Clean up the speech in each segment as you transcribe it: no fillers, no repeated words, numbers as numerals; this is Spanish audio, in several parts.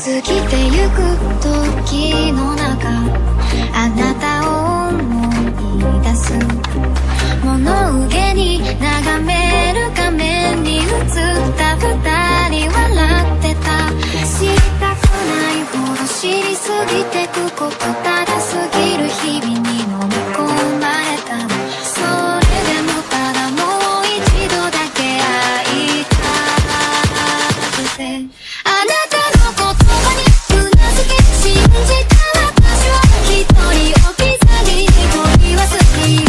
過ぎてゆく時の中あなたを思い出す物憂げに眺める画面に映った二人笑ってた知りたくないほど知りすぎてくことただ過ぎる日々に飲み込まれたのそれでもただもう一度だけ会いたくてあなたの言葉にうなずき信じた私は一人置き去りに取り忘れている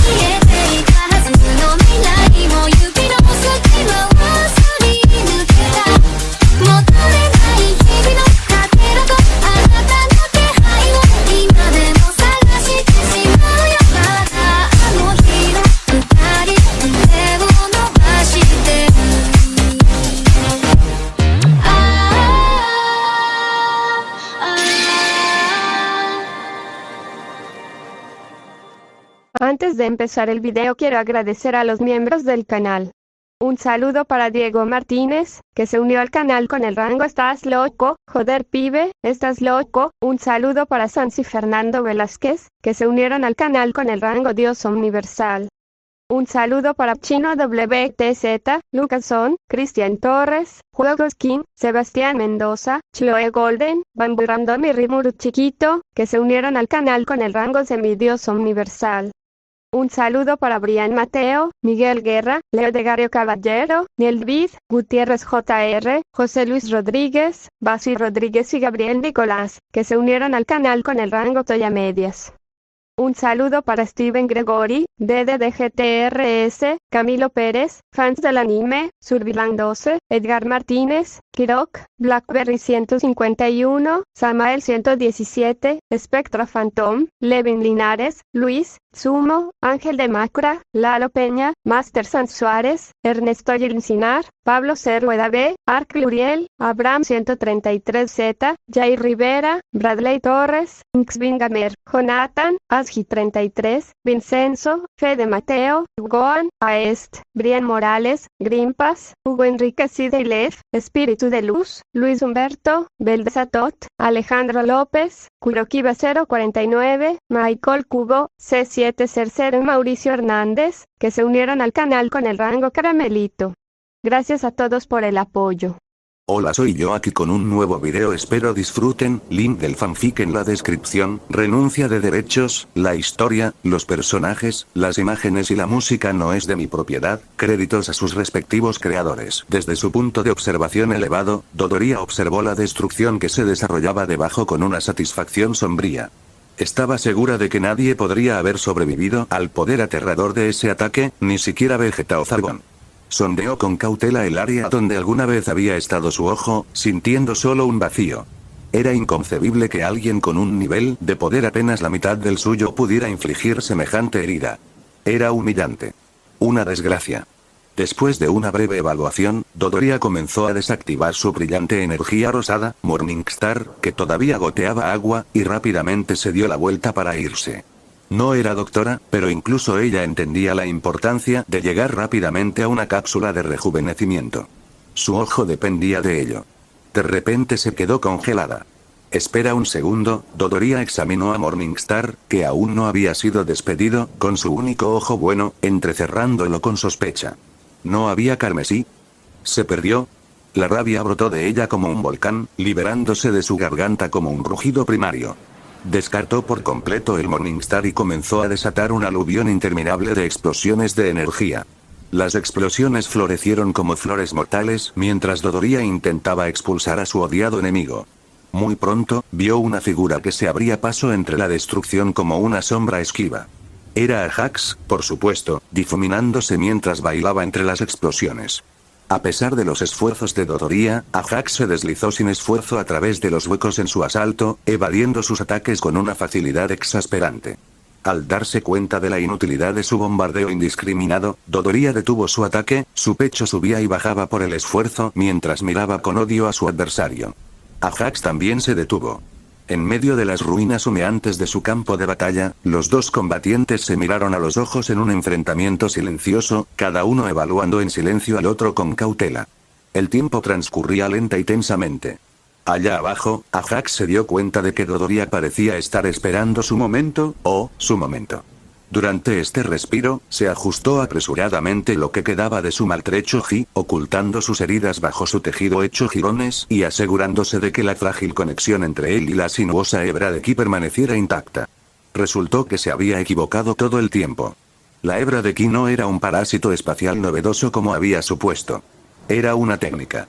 見えていたはずの未来も指の隙間をすり抜けた求めない日々のかけらとあなたの気配を今でも探してしまうよまだあの日の二人手を伸ばしてるAntes de empezar el video quiero agradecer a los miembros del canal. Un saludo para Diego Martínez, que se unió al canal con el rango Estás loco, joder pibe, estás loco. Un saludo para Sansi Fernando Velázquez, que se unieron al canal con el rango Dios Universal. Un saludo para Chino WTZ, Lucasón, Cristian Torres, Juegos King, Sebastián Mendoza, Chloe Golden, Bamboo Random y Rimuru Chiquito, que se unieron al canal con el rango Semidios Universal. Un saludo para Brian Mateo, Miguel Guerra, Leo de Gario Caballero, Niel Vid, Gutiérrez JR, José Luis Rodríguez, Basi Rodríguez y Gabriel Nicolás, que se unieron al canal con el rango Toya Medias. Un saludo para Steven Gregory, DDDGTRS, Camilo Pérez, fans del anime, Survilan 12, Edgar Martínez, Kirok, Blackberry 151, Samael 117, Spectra Phantom, Levin Linares, Luis, Sumo, Ángel de Macra, Lalo Peña, Master San Suárez, Ernesto Yilcinar, Pablo Cerrueda B, Arc Luriel, Abraham 133Z, Jair Rivera, Bradley Torres, Xvin Gamer, Jonathan, Asgi 33, Vincenzo, Fede Mateo, Goan, Aest, Brian Morales, Grimpas, Hugo Enrique Sidelev, Espíritu de Luz, Luis Humberto, Beldesatot, Alejandro López, Kurokiba 049, Michael Cubo, C7 Cercero y Mauricio Hernández, que se unieron al canal con el rango Caramelito. Gracias a todos por el apoyo. Hola, soy yo aquí con un nuevo video, espero disfruten. Link del fanfic en la descripción. Renuncia de derechos, la historia, los personajes, las imágenes y la música no es de mi propiedad. Créditos a sus respectivos creadores. Desde su punto de observación elevado, Dodoria observó la destrucción que se desarrollaba debajo con una satisfacción sombría. Estaba segura de que nadie podría haber sobrevivido al poder aterrador de ese ataque, ni siquiera Vegeta o Zargon. Sondeó con cautela el área donde alguna vez había estado su ojo, sintiendo solo un vacío. Era inconcebible que alguien con un nivel de poder apenas la mitad del suyo pudiera infligir semejante herida. Era humillante. Una desgracia. Después de una breve evaluación, Dodoria comenzó a desactivar su brillante energía rosada, Morningstar, que todavía goteaba agua, y rápidamente se dio la vuelta para irse. No era doctora, pero incluso ella entendía la importancia de llegar rápidamente a una cápsula de rejuvenecimiento. Su ojo dependía de ello. De repente se quedó congelada. Espera un segundo, Dodoria examinó a Morningstar, que aún no había sido despedido, con su único ojo bueno, entrecerrándolo con sospecha. ¿No había carmesí? ¿Se perdió? La rabia brotó de ella como un volcán, liberándose de su garganta como un rugido primario. Descartó por completo el Morningstar y comenzó a desatar un aluvión interminable de explosiones de energía. Las explosiones florecieron como flores mortales mientras Dodoria intentaba expulsar a su odiado enemigo. Muy pronto, vio una figura que se abría paso entre la destrucción como una sombra esquiva. Era Ajax, por supuesto, difuminándose mientras bailaba entre las explosiones. A pesar de los esfuerzos de Dodoria, Ajax se deslizó sin esfuerzo a través de los huecos en su asalto, evadiendo sus ataques con una facilidad exasperante. Al darse cuenta de la inutilidad de su bombardeo indiscriminado, Dodoria detuvo su ataque, su pecho subía y bajaba por el esfuerzo mientras miraba con odio a su adversario. Ajax también se detuvo. En medio de las ruinas humeantes de su campo de batalla, los dos combatientes se miraron a los ojos en un enfrentamiento silencioso, cada uno evaluando en silencio al otro con cautela. El tiempo transcurría lenta y tensamente. Allá abajo, Ajax se dio cuenta de que Dodoria parecía estar esperando su momento, su momento. Durante este respiro, se ajustó apresuradamente lo que quedaba de su maltrecho Ji, ocultando sus heridas bajo su tejido hecho jirones y asegurándose de que la frágil conexión entre él y la sinuosa hebra de Ki permaneciera intacta. Resultó que se había equivocado todo el tiempo. La hebra de Ki no era un parásito espacial novedoso como había supuesto. Era una técnica.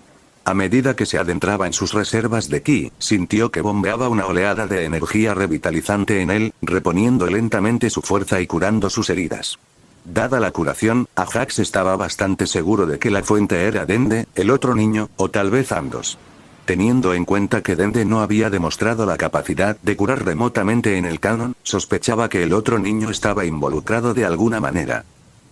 A medida que se adentraba en sus reservas de Ki, sintió que bombeaba una oleada de energía revitalizante en él, reponiendo lentamente su fuerza y curando sus heridas. Dada la curación, Ajax estaba bastante seguro de que la fuente era Dende, el otro niño, o tal vez ambos. Teniendo en cuenta que Dende no había demostrado la capacidad de curar remotamente en el canon, sospechaba que el otro niño estaba involucrado de alguna manera.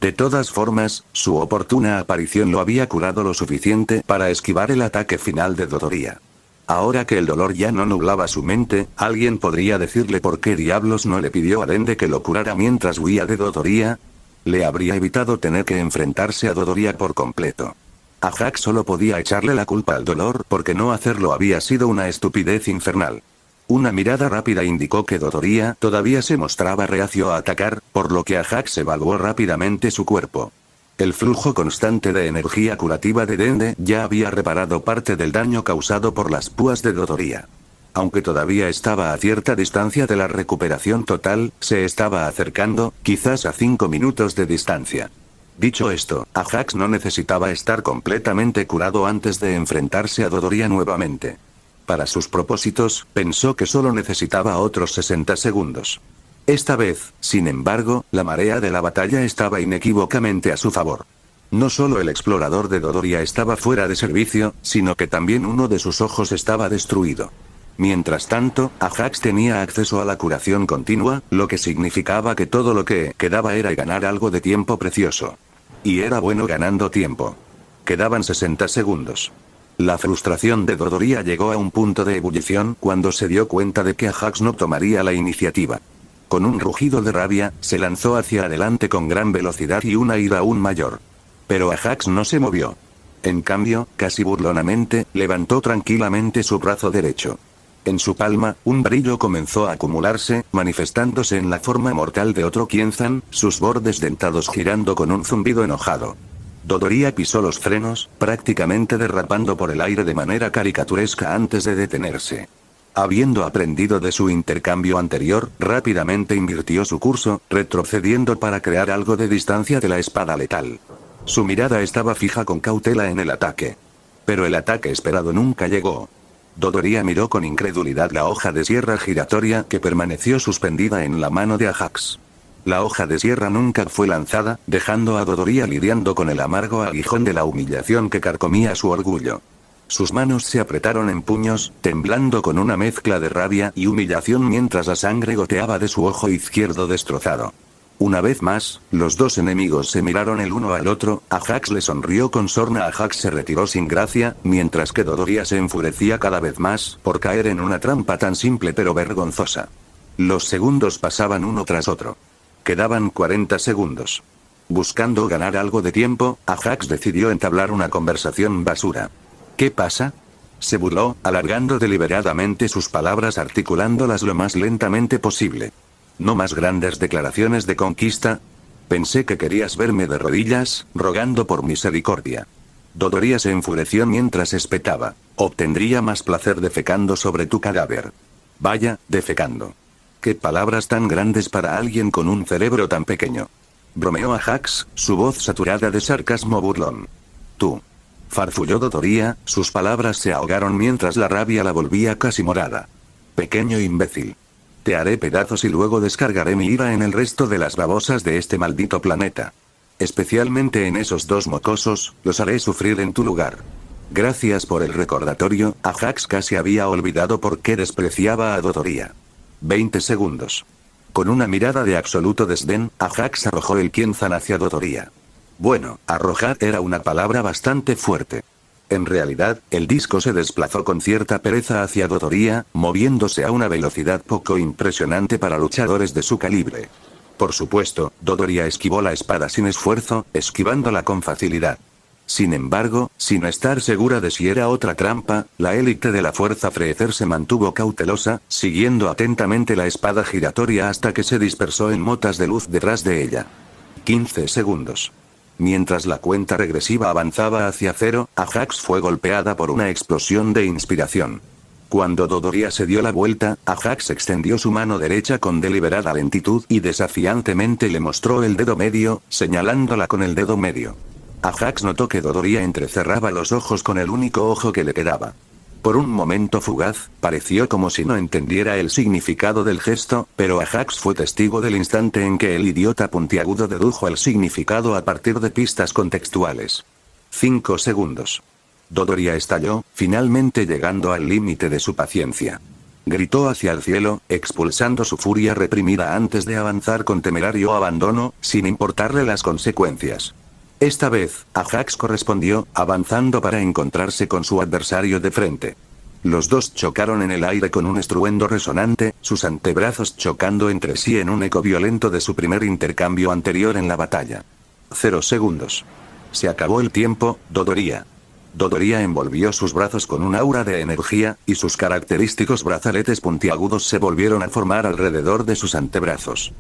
De todas formas, su oportuna aparición lo había curado lo suficiente para esquivar el ataque final de Dodoria. Ahora que el dolor ya no nublaba su mente, alguien podría decirle por qué diablos no le pidió a Dende que lo curara mientras huía de Dodoria. Le habría evitado tener que enfrentarse a Dodoria por completo. Ajax solo podía echarle la culpa al dolor porque no hacerlo había sido una estupidez infernal. Una mirada rápida indicó que Dodoria todavía se mostraba reacio a atacar, por lo que Ajax evaluó rápidamente su cuerpo. El flujo constante de energía curativa de Dende ya había reparado parte del daño causado por las púas de Dodoria. Aunque todavía estaba a cierta distancia de la recuperación total, se estaba acercando, quizás a 5 minutos de distancia. Dicho esto, Ajax no necesitaba estar completamente curado antes de enfrentarse a Dodoria nuevamente. Para sus propósitos, pensó que solo necesitaba otros 60 segundos. Esta vez, sin embargo, la marea de la batalla estaba inequívocamente a su favor. No solo el explorador de Dodoria estaba fuera de servicio, sino que también uno de sus ojos estaba destruido. Mientras tanto, Ajax tenía acceso a la curación continua, lo que significaba que todo lo que quedaba era ganar algo de tiempo precioso. Y era bueno ganando tiempo. Quedaban 60 segundos. La frustración de Dodoria llegó a un punto de ebullición cuando se dio cuenta de que Ajax no tomaría la iniciativa. Con un rugido de rabia, se lanzó hacia adelante con gran velocidad y una ira aún mayor. Pero Ajax no se movió. En cambio, casi burlonamente, levantó tranquilamente su brazo derecho. En su palma, un brillo comenzó a acumularse, manifestándose en la forma mortal de otro Qianzan, sus bordes dentados girando con un zumbido enojado. Dodoria pisó los frenos, prácticamente derrapando por el aire de manera caricaturesca antes de detenerse. Habiendo aprendido de su intercambio anterior, rápidamente invirtió su curso, retrocediendo para crear algo de distancia de la espada letal. Su mirada estaba fija con cautela en el ataque. Pero el ataque esperado nunca llegó. Dodoria miró con incredulidad la hoja de sierra giratoria que permaneció suspendida en la mano de Ajax. La hoja de sierra nunca fue lanzada, dejando a Dodoria lidiando con el amargo aguijón de la humillación que carcomía su orgullo. Sus manos se apretaron en puños, temblando con una mezcla de rabia y humillación mientras la sangre goteaba de su ojo izquierdo destrozado. Una vez más, los dos enemigos se miraron el uno al otro, Ajax le sonrió con sorna. Ajax se retiró sin gracia, mientras que Dodoria se enfurecía cada vez más por caer en una trampa tan simple pero vergonzosa. Los segundos pasaban uno tras otro. Quedaban 40 segundos. Buscando ganar algo de tiempo, Ajax decidió entablar una conversación basura. ¿Qué pasa? Se burló, alargando deliberadamente sus palabras, articulándolas lo más lentamente posible. No más grandes declaraciones de conquista. Pensé que querías verme de rodillas, rogando por misericordia. Dodoria se enfureció mientras espetaba. Obtendría más placer defecando sobre tu cadáver. Vaya, defecando. Qué palabras tan grandes para alguien con un cerebro tan pequeño. Bromeó Ajax, su voz saturada de sarcasmo burlón. Tú. Farfulló Dodoria, sus palabras se ahogaron mientras la rabia la volvía casi morada. Pequeño imbécil. Te haré pedazos y luego descargaré mi ira en el resto de las babosas de este maldito planeta. Especialmente en esos dos mocosos, los haré sufrir en tu lugar. Gracias por el recordatorio. Ajax casi había olvidado por qué despreciaba a Dodoria. 20 segundos. Con una mirada de absoluto desdén, Ajax arrojó el Qianzan hacia Dodoria. Bueno, arrojar era una palabra bastante fuerte. En realidad, el disco se desplazó con cierta pereza hacia Dodoria, moviéndose a una velocidad poco impresionante para luchadores de su calibre. Por supuesto, Dodoria esquivó la espada sin esfuerzo, esquivándola con facilidad. Sin embargo, sin estar segura de si era otra trampa, la élite de la fuerza Freezer se mantuvo cautelosa, siguiendo atentamente la espada giratoria hasta que se dispersó en motas de luz detrás de ella. 15 segundos. Mientras la cuenta regresiva avanzaba hacia cero, Ajax fue golpeada por una explosión de inspiración. Cuando Dodoria se dio la vuelta, Ajax extendió su mano derecha con deliberada lentitud y desafiantemente le mostró el dedo medio, señalándola con el dedo medio. Ajax notó que Dodoria entrecerraba los ojos con el único ojo que le quedaba. Por un momento fugaz, pareció como si no entendiera el significado del gesto, pero Ajax fue testigo del instante en que el idiota puntiagudo dedujo el significado a partir de pistas contextuales. 5 segundos. Dodoria estalló, finalmente llegando al límite de su paciencia. Gritó hacia el cielo, expulsando su furia reprimida antes de avanzar con temerario abandono, sin importarle las consecuencias. Esta vez, Ajax correspondió, avanzando para encontrarse con su adversario de frente. Los dos chocaron en el aire con un estruendo resonante, sus antebrazos chocando entre sí en un eco violento de su primer intercambio anterior en la batalla. 0 segundos. Se acabó el tiempo, Dodoria. Dodoria envolvió sus brazos con un aura de energía, y sus característicos brazaletes puntiagudos se volvieron a formar alrededor de sus antebrazos.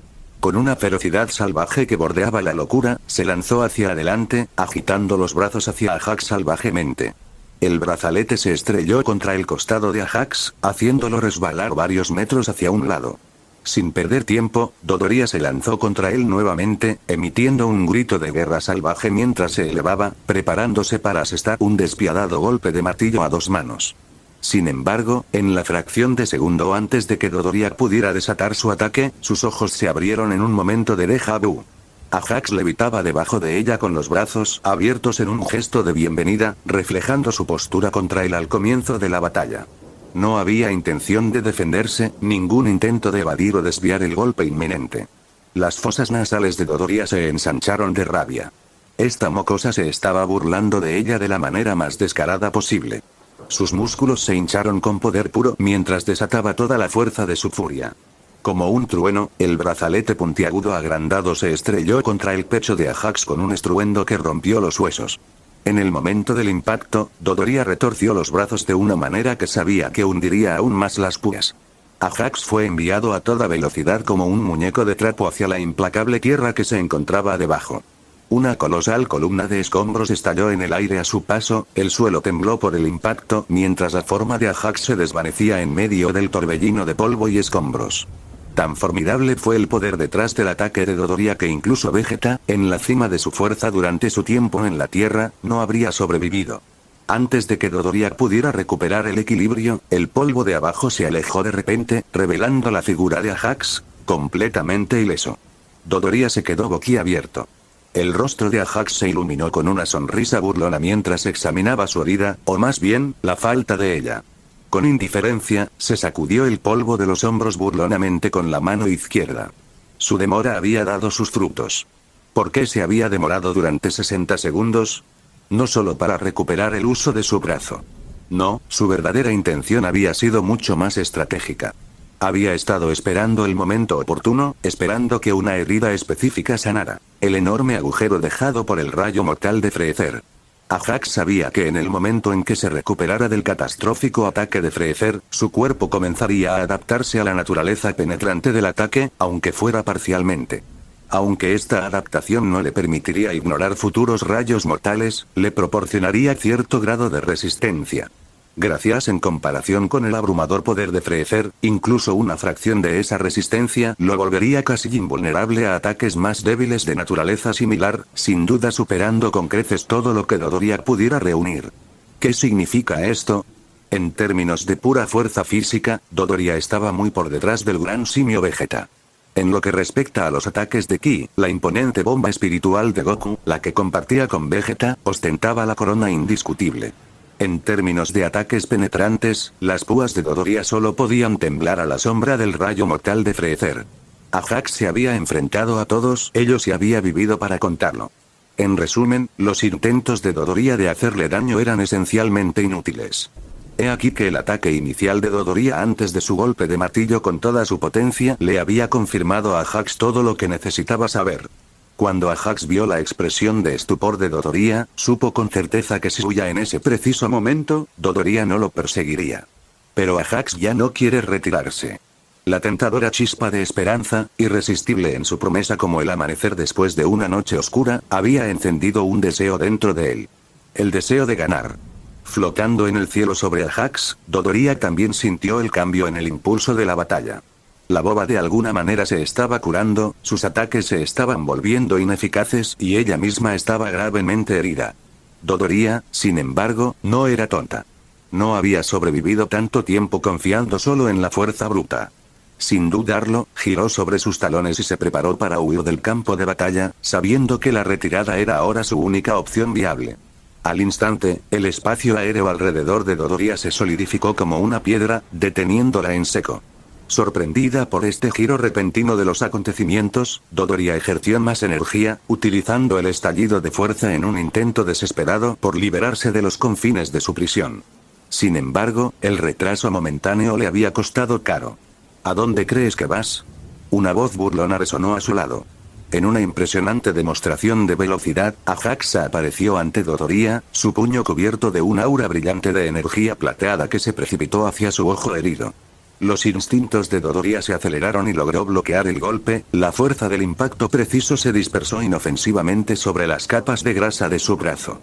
Con una ferocidad salvaje que bordeaba la locura, se lanzó hacia adelante, agitando los brazos hacia Ajax salvajemente. El brazalete se estrelló contra el costado de Ajax, haciéndolo resbalar varios metros hacia un lado. Sin perder tiempo, Dodoria se lanzó contra él nuevamente, emitiendo un grito de guerra salvaje mientras se elevaba, preparándose para asestar un despiadado golpe de martillo a dos manos. Sin embargo, en la fracción de segundo antes de que Dodoria pudiera desatar su ataque, sus ojos se abrieron en un momento de déjà vu. Ajax levitaba debajo de ella con los brazos abiertos en un gesto de bienvenida, reflejando su postura contra él al comienzo de la batalla. No había intención de defenderse, ningún intento de evadir o desviar el golpe inminente. Las fosas nasales de Dodoria se ensancharon de rabia. Esta mocosa se estaba burlando de ella de la manera más descarada posible. Sus músculos se hincharon con poder puro mientras desataba toda la fuerza de su furia. Como un trueno, el brazalete puntiagudo agrandado se estrelló contra el pecho de Ajax con un estruendo que rompió los huesos. En el momento del impacto, Dodoria retorció los brazos de una manera que sabía que hundiría aún más las púas. Ajax fue enviado a toda velocidad como un muñeco de trapo hacia la implacable tierra que se encontraba debajo. Una colosal columna de escombros estalló en el aire a su paso, el suelo tembló por el impacto, mientras la forma de Ajax se desvanecía en medio del torbellino de polvo y escombros. Tan formidable fue el poder detrás del ataque de Dodoria que incluso Vegeta, en la cima de su fuerza durante su tiempo en la Tierra, no habría sobrevivido. Antes de que Dodoria pudiera recuperar el equilibrio, el polvo de abajo se alejó de repente, revelando la figura de Ajax, completamente ileso. Dodoria se quedó boquiabierto. El rostro de Ajax se iluminó con una sonrisa burlona mientras examinaba su herida, o más bien, la falta de ella. Con indiferencia, se sacudió el polvo de los hombros burlonamente con la mano izquierda. Su demora había dado sus frutos. ¿Por qué se había demorado durante 60 segundos? No solo para recuperar el uso de su brazo. No, su verdadera intención había sido mucho más estratégica. Había estado esperando el momento oportuno, esperando que una herida específica sanara el enorme agujero dejado por el rayo mortal de Freezer. Ajax sabía que en el momento en que se recuperara del catastrófico ataque de Freezer, su cuerpo comenzaría a adaptarse a la naturaleza penetrante del ataque, aunque fuera parcialmente. Aunque esta adaptación no le permitiría ignorar futuros rayos mortales, le proporcionaría cierto grado de resistencia. Gracias en comparación con el abrumador poder de Freezer, incluso una fracción de esa resistencia lo volvería casi invulnerable a ataques más débiles de naturaleza similar, sin duda superando con creces todo lo que Dodoria pudiera reunir. ¿Qué significa esto? En términos de pura fuerza física, Dodoria estaba muy por detrás del gran simio Vegeta. En lo que respecta a los ataques de Ki, la imponente bomba espiritual de Goku, la que compartía con Vegeta, ostentaba la corona indiscutible. En términos de ataques penetrantes, las púas de Dodoria solo podían temblar a la sombra del rayo mortal de Freezer. Ajax se había enfrentado a todos ellos y había vivido para contarlo. En resumen, los intentos de Dodoria de hacerle daño eran esencialmente inútiles. He aquí que el ataque inicial de Dodoria antes de su golpe de martillo con toda su potencia le había confirmado a Ajax todo lo que necesitaba saber. Cuando Ajax vio la expresión de estupor de Dodoria, supo con certeza que si huía en ese preciso momento, Dodoria no lo perseguiría. Pero Ajax ya no quiere retirarse. La tentadora chispa de esperanza, irresistible en su promesa como el amanecer después de una noche oscura, había encendido un deseo dentro de él. El deseo de ganar. Flotando en el cielo sobre Ajax, Dodoria también sintió el cambio en el impulso de la batalla. La boba de alguna manera se estaba curando, sus ataques se estaban volviendo ineficaces y ella misma estaba gravemente herida. Dodoria, sin embargo, no era tonta. No había sobrevivido tanto tiempo confiando solo en la fuerza bruta. Sin dudarlo, giró sobre sus talones y se preparó para huir del campo de batalla, sabiendo que la retirada era ahora su única opción viable. Al instante, el espacio aéreo alrededor de Dodoria se solidificó como una piedra, deteniéndola en seco. Sorprendida por este giro repentino de los acontecimientos, Dodoria ejerció más energía, utilizando el estallido de fuerza en un intento desesperado por liberarse de los confines de su prisión. Sin embargo, el retraso momentáneo le había costado caro. ¿A dónde crees que vas? Una voz burlona resonó a su lado. En una impresionante demostración de velocidad, Ajax apareció ante Dodoria, su puño cubierto de un aura brillante de energía plateada que se precipitó hacia su ojo herido. Los instintos de Dodoria se aceleraron y logró bloquear el golpe, la fuerza del impacto preciso se dispersó inofensivamente sobre las capas de grasa de su brazo.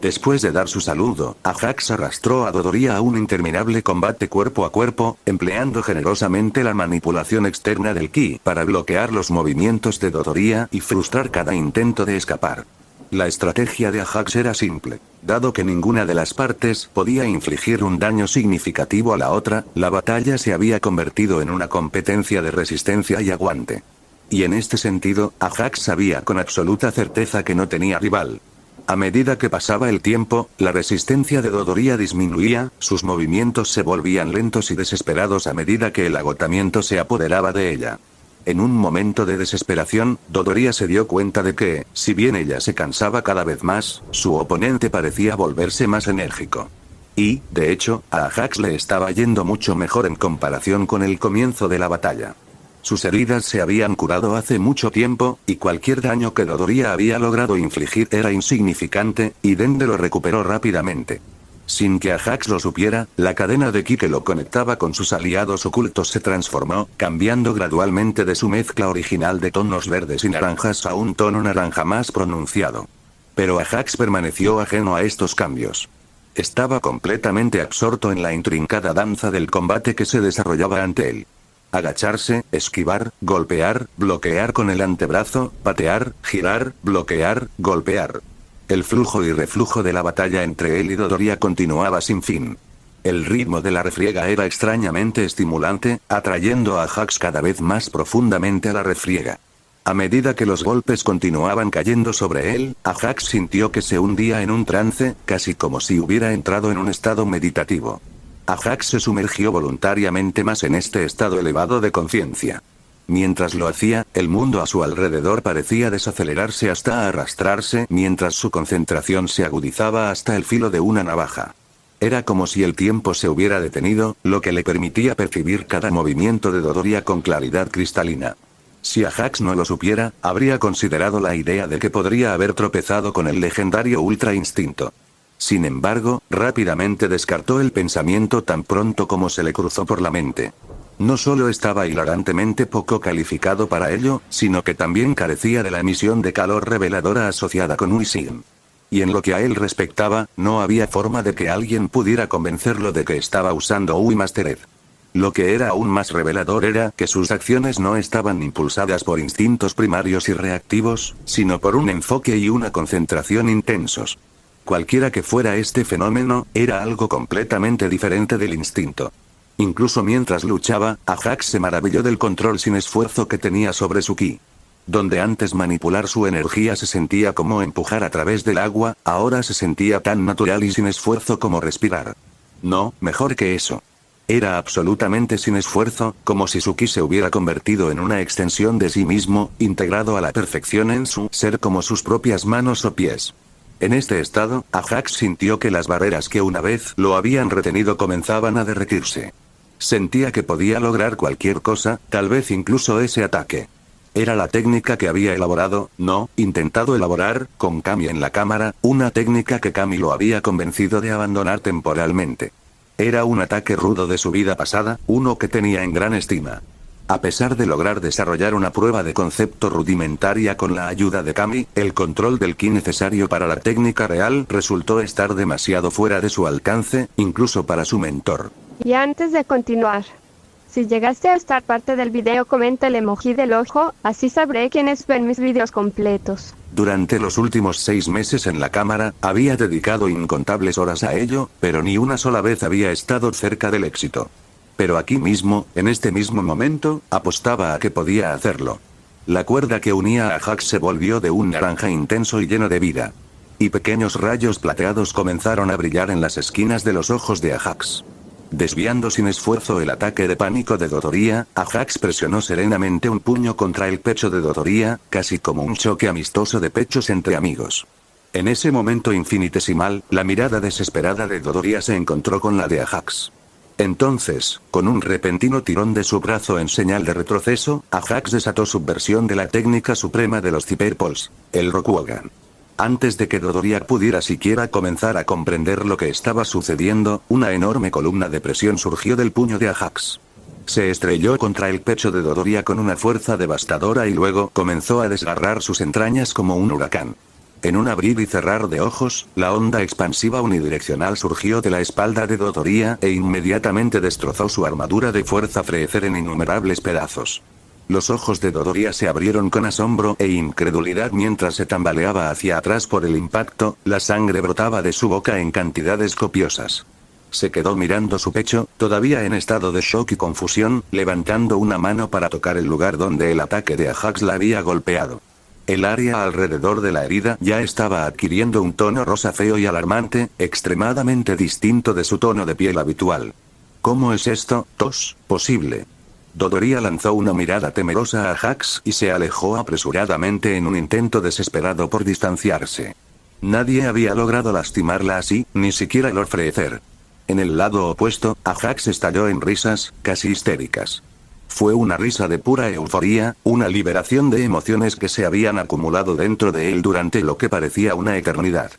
Después de dar su saludo, Ajax arrastró a Dodoria a un interminable combate cuerpo a cuerpo, empleando generosamente la manipulación externa del ki para bloquear los movimientos de Dodoria y frustrar cada intento de escapar. La estrategia de Ajax era simple. Dado que ninguna de las partes podía infligir un daño significativo a la otra, la batalla se había convertido en una competencia de resistencia y aguante. Y en este sentido, Ajax sabía con absoluta certeza que no tenía rival. A medida que pasaba el tiempo, la resistencia de Dodoria disminuía, sus movimientos se volvían lentos y desesperados a medida que el agotamiento se apoderaba de ella. En un momento de desesperación, Dodoria se dio cuenta de que, si bien ella se cansaba cada vez más, su oponente parecía volverse más enérgico. Y, de hecho, a Ajax le estaba yendo mucho mejor en comparación con el comienzo de la batalla. Sus heridas se habían curado hace mucho tiempo, y cualquier daño que Dodoria había logrado infligir era insignificante, y Dende lo recuperó rápidamente. Sin que Ajax lo supiera, la cadena de ki que lo conectaba con sus aliados ocultos se transformó, cambiando gradualmente de su mezcla original de tonos verdes y naranjas a un tono naranja más pronunciado. Pero Ajax permaneció ajeno a estos cambios. Estaba completamente absorto en la intrincada danza del combate que se desarrollaba ante él. Agacharse, esquivar, golpear, bloquear con el antebrazo, patear, girar, bloquear, golpear. El flujo y reflujo de la batalla entre él y Dodoria continuaba sin fin. El ritmo de la refriega era extrañamente estimulante, atrayendo a Ajax cada vez más profundamente a la refriega. A medida que los golpes continuaban cayendo sobre él, Ajax sintió que se hundía en un trance, casi como si hubiera entrado en un estado meditativo. Ajax se sumergió voluntariamente más en este estado elevado de conciencia. Mientras lo hacía, el mundo a su alrededor parecía desacelerarse hasta arrastrarse, mientras su concentración se agudizaba hasta el filo de una navaja. Era como si el tiempo se hubiera detenido, lo que le permitía percibir cada movimiento de Dodoria con claridad cristalina. Si Ajax no lo supiera, habría considerado la idea de que podría haber tropezado con el legendario Ultra Instinto. Sin embargo, rápidamente descartó el pensamiento tan pronto como se le cruzó por la mente. No solo estaba hilarantemente poco calificado para ello, sino que también carecía de la emisión de calor reveladora asociada con Uisin. Y en lo que a él respectaba, no había forma de que alguien pudiera convencerlo de que estaba usando Ui Mastered. Lo que era aún más revelador era que sus acciones no estaban impulsadas por instintos primarios y reactivos, sino por un enfoque y una concentración intensos. Cualquiera que fuera este fenómeno, era algo completamente diferente del instinto. Incluso mientras luchaba, Ajax se maravilló del control sin esfuerzo que tenía sobre su ki. Donde antes manipular su energía se sentía como empujar a través del agua, ahora se sentía tan natural y sin esfuerzo como respirar. No, mejor que eso. Era absolutamente sin esfuerzo, como si su ki se hubiera convertido en una extensión de sí mismo, integrado a la perfección en su ser como sus propias manos o pies. En este estado, Ajax sintió que las barreras que una vez lo habían retenido comenzaban a derretirse. Sentía que podía lograr cualquier cosa, tal vez incluso ese ataque. Era la técnica que había intentado elaborar, con Kami en la cámara, una técnica que Kami lo había convencido de abandonar temporalmente. Era un ataque rudo de su vida pasada, uno que tenía en gran estima. A pesar de lograr desarrollar una prueba de concepto rudimentaria con la ayuda de Kami, el control del ki necesario para la técnica real resultó estar demasiado fuera de su alcance, incluso para su mentor. Y antes de continuar, si llegaste a estar parte del video, comenta el emoji del ojo, así sabré quiénes ven mis videos completos. Durante los últimos 6 meses en la cámara, había dedicado incontables horas a ello, pero ni una sola vez había estado cerca del éxito. Pero aquí mismo, en este mismo momento, apostaba a que podía hacerlo. La cuerda que unía a Jax se volvió de un naranja intenso y lleno de vida. Y pequeños rayos plateados comenzaron a brillar en las esquinas de los ojos de Ajax. Desviando sin esfuerzo el ataque de pánico de Dodoria, Ajax presionó serenamente un puño contra el pecho de Dodoria, casi como un choque amistoso de pechos entre amigos. En ese momento infinitesimal, la mirada desesperada de Dodoria se encontró con la de Ajax. Entonces, con un repentino tirón de su brazo en señal de retroceso, Ajax desató su versión de la técnica suprema de los Cyberpols, el Rokugan. Antes de que Dodoria pudiera siquiera comenzar a comprender lo que estaba sucediendo, una enorme columna de presión surgió del puño de Ajax. Se estrelló contra el pecho de Dodoria con una fuerza devastadora y luego comenzó a desgarrar sus entrañas como un huracán. En un abrir y cerrar de ojos, la onda expansiva unidireccional surgió de la espalda de Dodoria e inmediatamente destrozó su armadura de fuerza Freezer en innumerables pedazos. Los ojos de Dodoria se abrieron con asombro e incredulidad mientras se tambaleaba hacia atrás por el impacto, la sangre brotaba de su boca en cantidades copiosas. Se quedó mirando su pecho, todavía en estado de shock y confusión, levantando una mano para tocar el lugar donde el ataque de Ajax la había golpeado. El área alrededor de la herida ya estaba adquiriendo un tono rosa feo y alarmante, extremadamente distinto de su tono de piel habitual. ¿Cómo es esto, posible? Dodoria lanzó una mirada temerosa a Ajax y se alejó apresuradamente en un intento desesperado por distanciarse. Nadie había logrado lastimarla así, ni siquiera Lord Freezer. En el lado opuesto, Ajax estalló en risas, casi histéricas. Fue una risa de pura euforía, una liberación de emociones que se habían acumulado dentro de él durante lo que parecía una eternidad.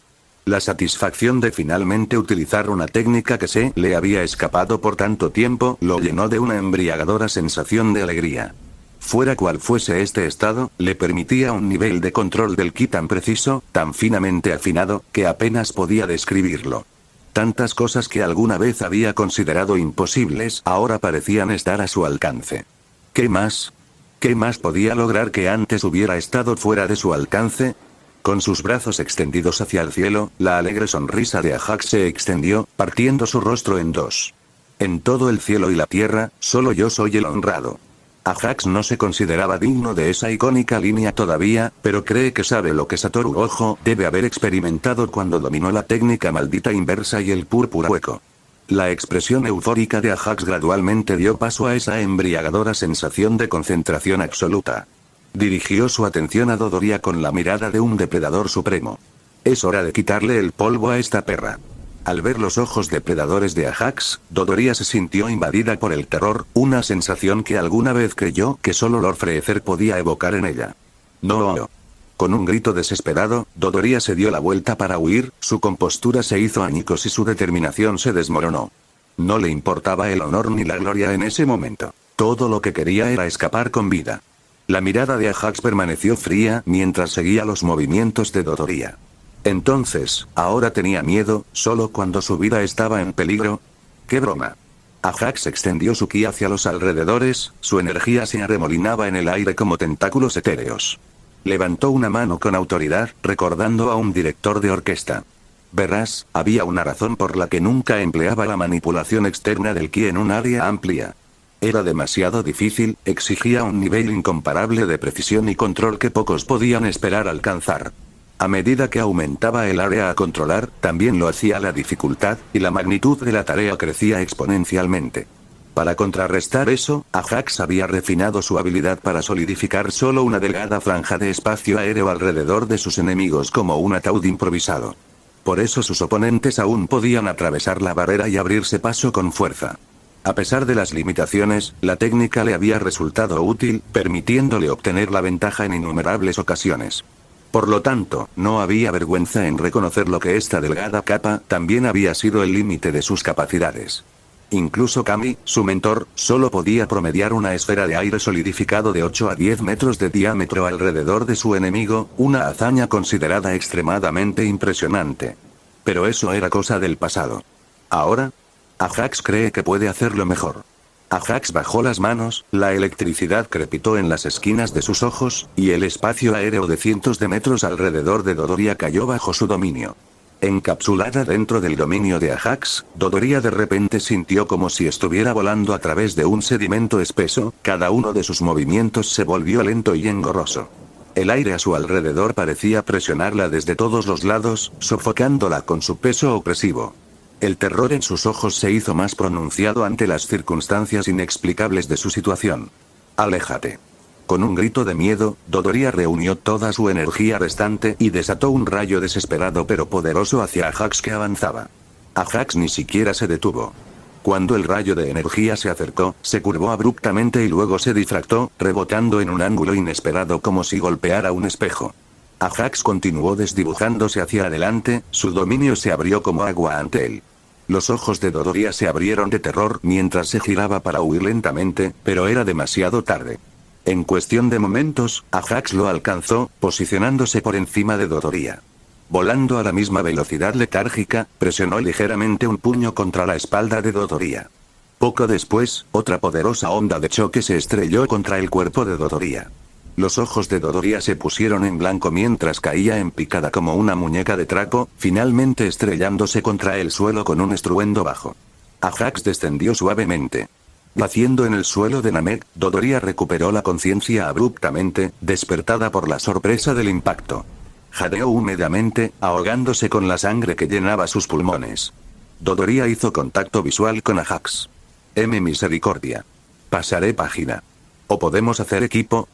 La satisfacción de finalmente utilizar una técnica que se le había escapado por tanto tiempo lo llenó de una embriagadora sensación de alegría. Fuera cual fuese este estado, le permitía un nivel de control del ki tan preciso, tan finamente afinado, que apenas podía describirlo. Tantas cosas que alguna vez había considerado imposibles ahora parecían estar a su alcance. ¿Qué más? ¿Qué más podía lograr que antes hubiera estado fuera de su alcance? Con sus brazos extendidos hacia el cielo, la alegre sonrisa de Ajax se extendió, partiendo su rostro en dos. En todo el cielo y la tierra, solo yo soy el honrado. Ajax no se consideraba digno de esa icónica línea todavía, pero cree que sabe lo que Satoru Gojo debe haber experimentado cuando dominó la técnica maldita inversa y el púrpura hueco. La expresión eufórica de Ajax gradualmente dio paso a esa embriagadora sensación de concentración absoluta. Dirigió su atención a Dodoria con la mirada de un depredador supremo. Es hora de quitarle el polvo a esta perra. Al ver los ojos depredadores de Ajax, Dodoria se sintió invadida por el terror, una sensación que alguna vez creyó que solo Lord Freezer podía evocar en ella. No. Con un grito desesperado, Dodoria se dio la vuelta para huir, su compostura se hizo añicos y su determinación se desmoronó. No le importaba el honor ni la gloria en ese momento. Todo lo que quería era escapar con vida. La mirada de Ajax permaneció fría mientras seguía los movimientos de Dodoria. Entonces, ahora tenía miedo, solo cuando su vida estaba en peligro. ¡Qué broma! Ajax extendió su ki hacia los alrededores, su energía se arremolinaba en el aire como tentáculos etéreos. Levantó una mano con autoridad, recordando a un director de orquesta. Verás, había una razón por la que nunca empleaba la manipulación externa del ki en un área amplia. Era demasiado difícil, exigía un nivel incomparable de precisión y control que pocos podían esperar alcanzar. A medida que aumentaba el área a controlar, también lo hacía la dificultad, y la magnitud de la tarea crecía exponencialmente. Para contrarrestar eso, Ajax había refinado su habilidad para solidificar solo una delgada franja de espacio aéreo alrededor de sus enemigos como un ataúd improvisado. Por eso sus oponentes aún podían atravesar la barrera y abrirse paso con fuerza. A pesar de las limitaciones, la técnica le había resultado útil, permitiéndole obtener la ventaja en innumerables ocasiones. Por lo tanto, no había vergüenza en reconocer lo que esta delgada capa también había sido el límite de sus capacidades. Incluso Kami, su mentor, solo podía promediar una esfera de aire solidificado de 8 a 10 metros de diámetro alrededor de su enemigo, una hazaña considerada extremadamente impresionante. Pero eso era cosa del pasado. Ahora, Ajax cree que puede hacerlo mejor. Ajax bajó las manos, la electricidad crepitó en las esquinas de sus ojos, y el espacio aéreo de cientos de metros alrededor de Dodoria cayó bajo su dominio. Encapsulada dentro del dominio de Ajax, Dodoria de repente sintió como si estuviera volando a través de un sedimento espeso, cada uno de sus movimientos se volvió lento y engorroso. El aire a su alrededor parecía presionarla desde todos los lados, sofocándola con su peso opresivo. El terror en sus ojos se hizo más pronunciado ante las circunstancias inexplicables de su situación. «Aléjate». Con un grito de miedo, Dodoria reunió toda su energía restante y desató un rayo desesperado pero poderoso hacia Ajax que avanzaba. Ajax ni siquiera se detuvo. Cuando el rayo de energía se acercó, se curvó abruptamente y luego se difractó, rebotando en un ángulo inesperado como si golpeara un espejo. Ajax continuó desdibujándose hacia adelante, su dominio se abrió como agua ante él. Los ojos de Dodoria se abrieron de terror mientras se giraba para huir lentamente, pero era demasiado tarde. En cuestión de momentos, Ajax lo alcanzó, posicionándose por encima de Dodoria. Volando a la misma velocidad letárgica, presionó ligeramente un puño contra la espalda de Dodoria. Poco después, otra poderosa onda de choque se estrelló contra el cuerpo de Dodoria. Los ojos de Dodoria se pusieron en blanco mientras caía en picada como una muñeca de trapo, finalmente estrellándose contra el suelo con un estruendo bajo. Ajax descendió suavemente. Yaciendo en el suelo de Namek, Dodoria recuperó la conciencia abruptamente, despertada por la sorpresa del impacto. Jadeó húmedamente, ahogándose con la sangre que llenaba sus pulmones. Dodoria hizo contacto visual con Ajax. Misericordia. Pasaré página. O podemos hacer equipo,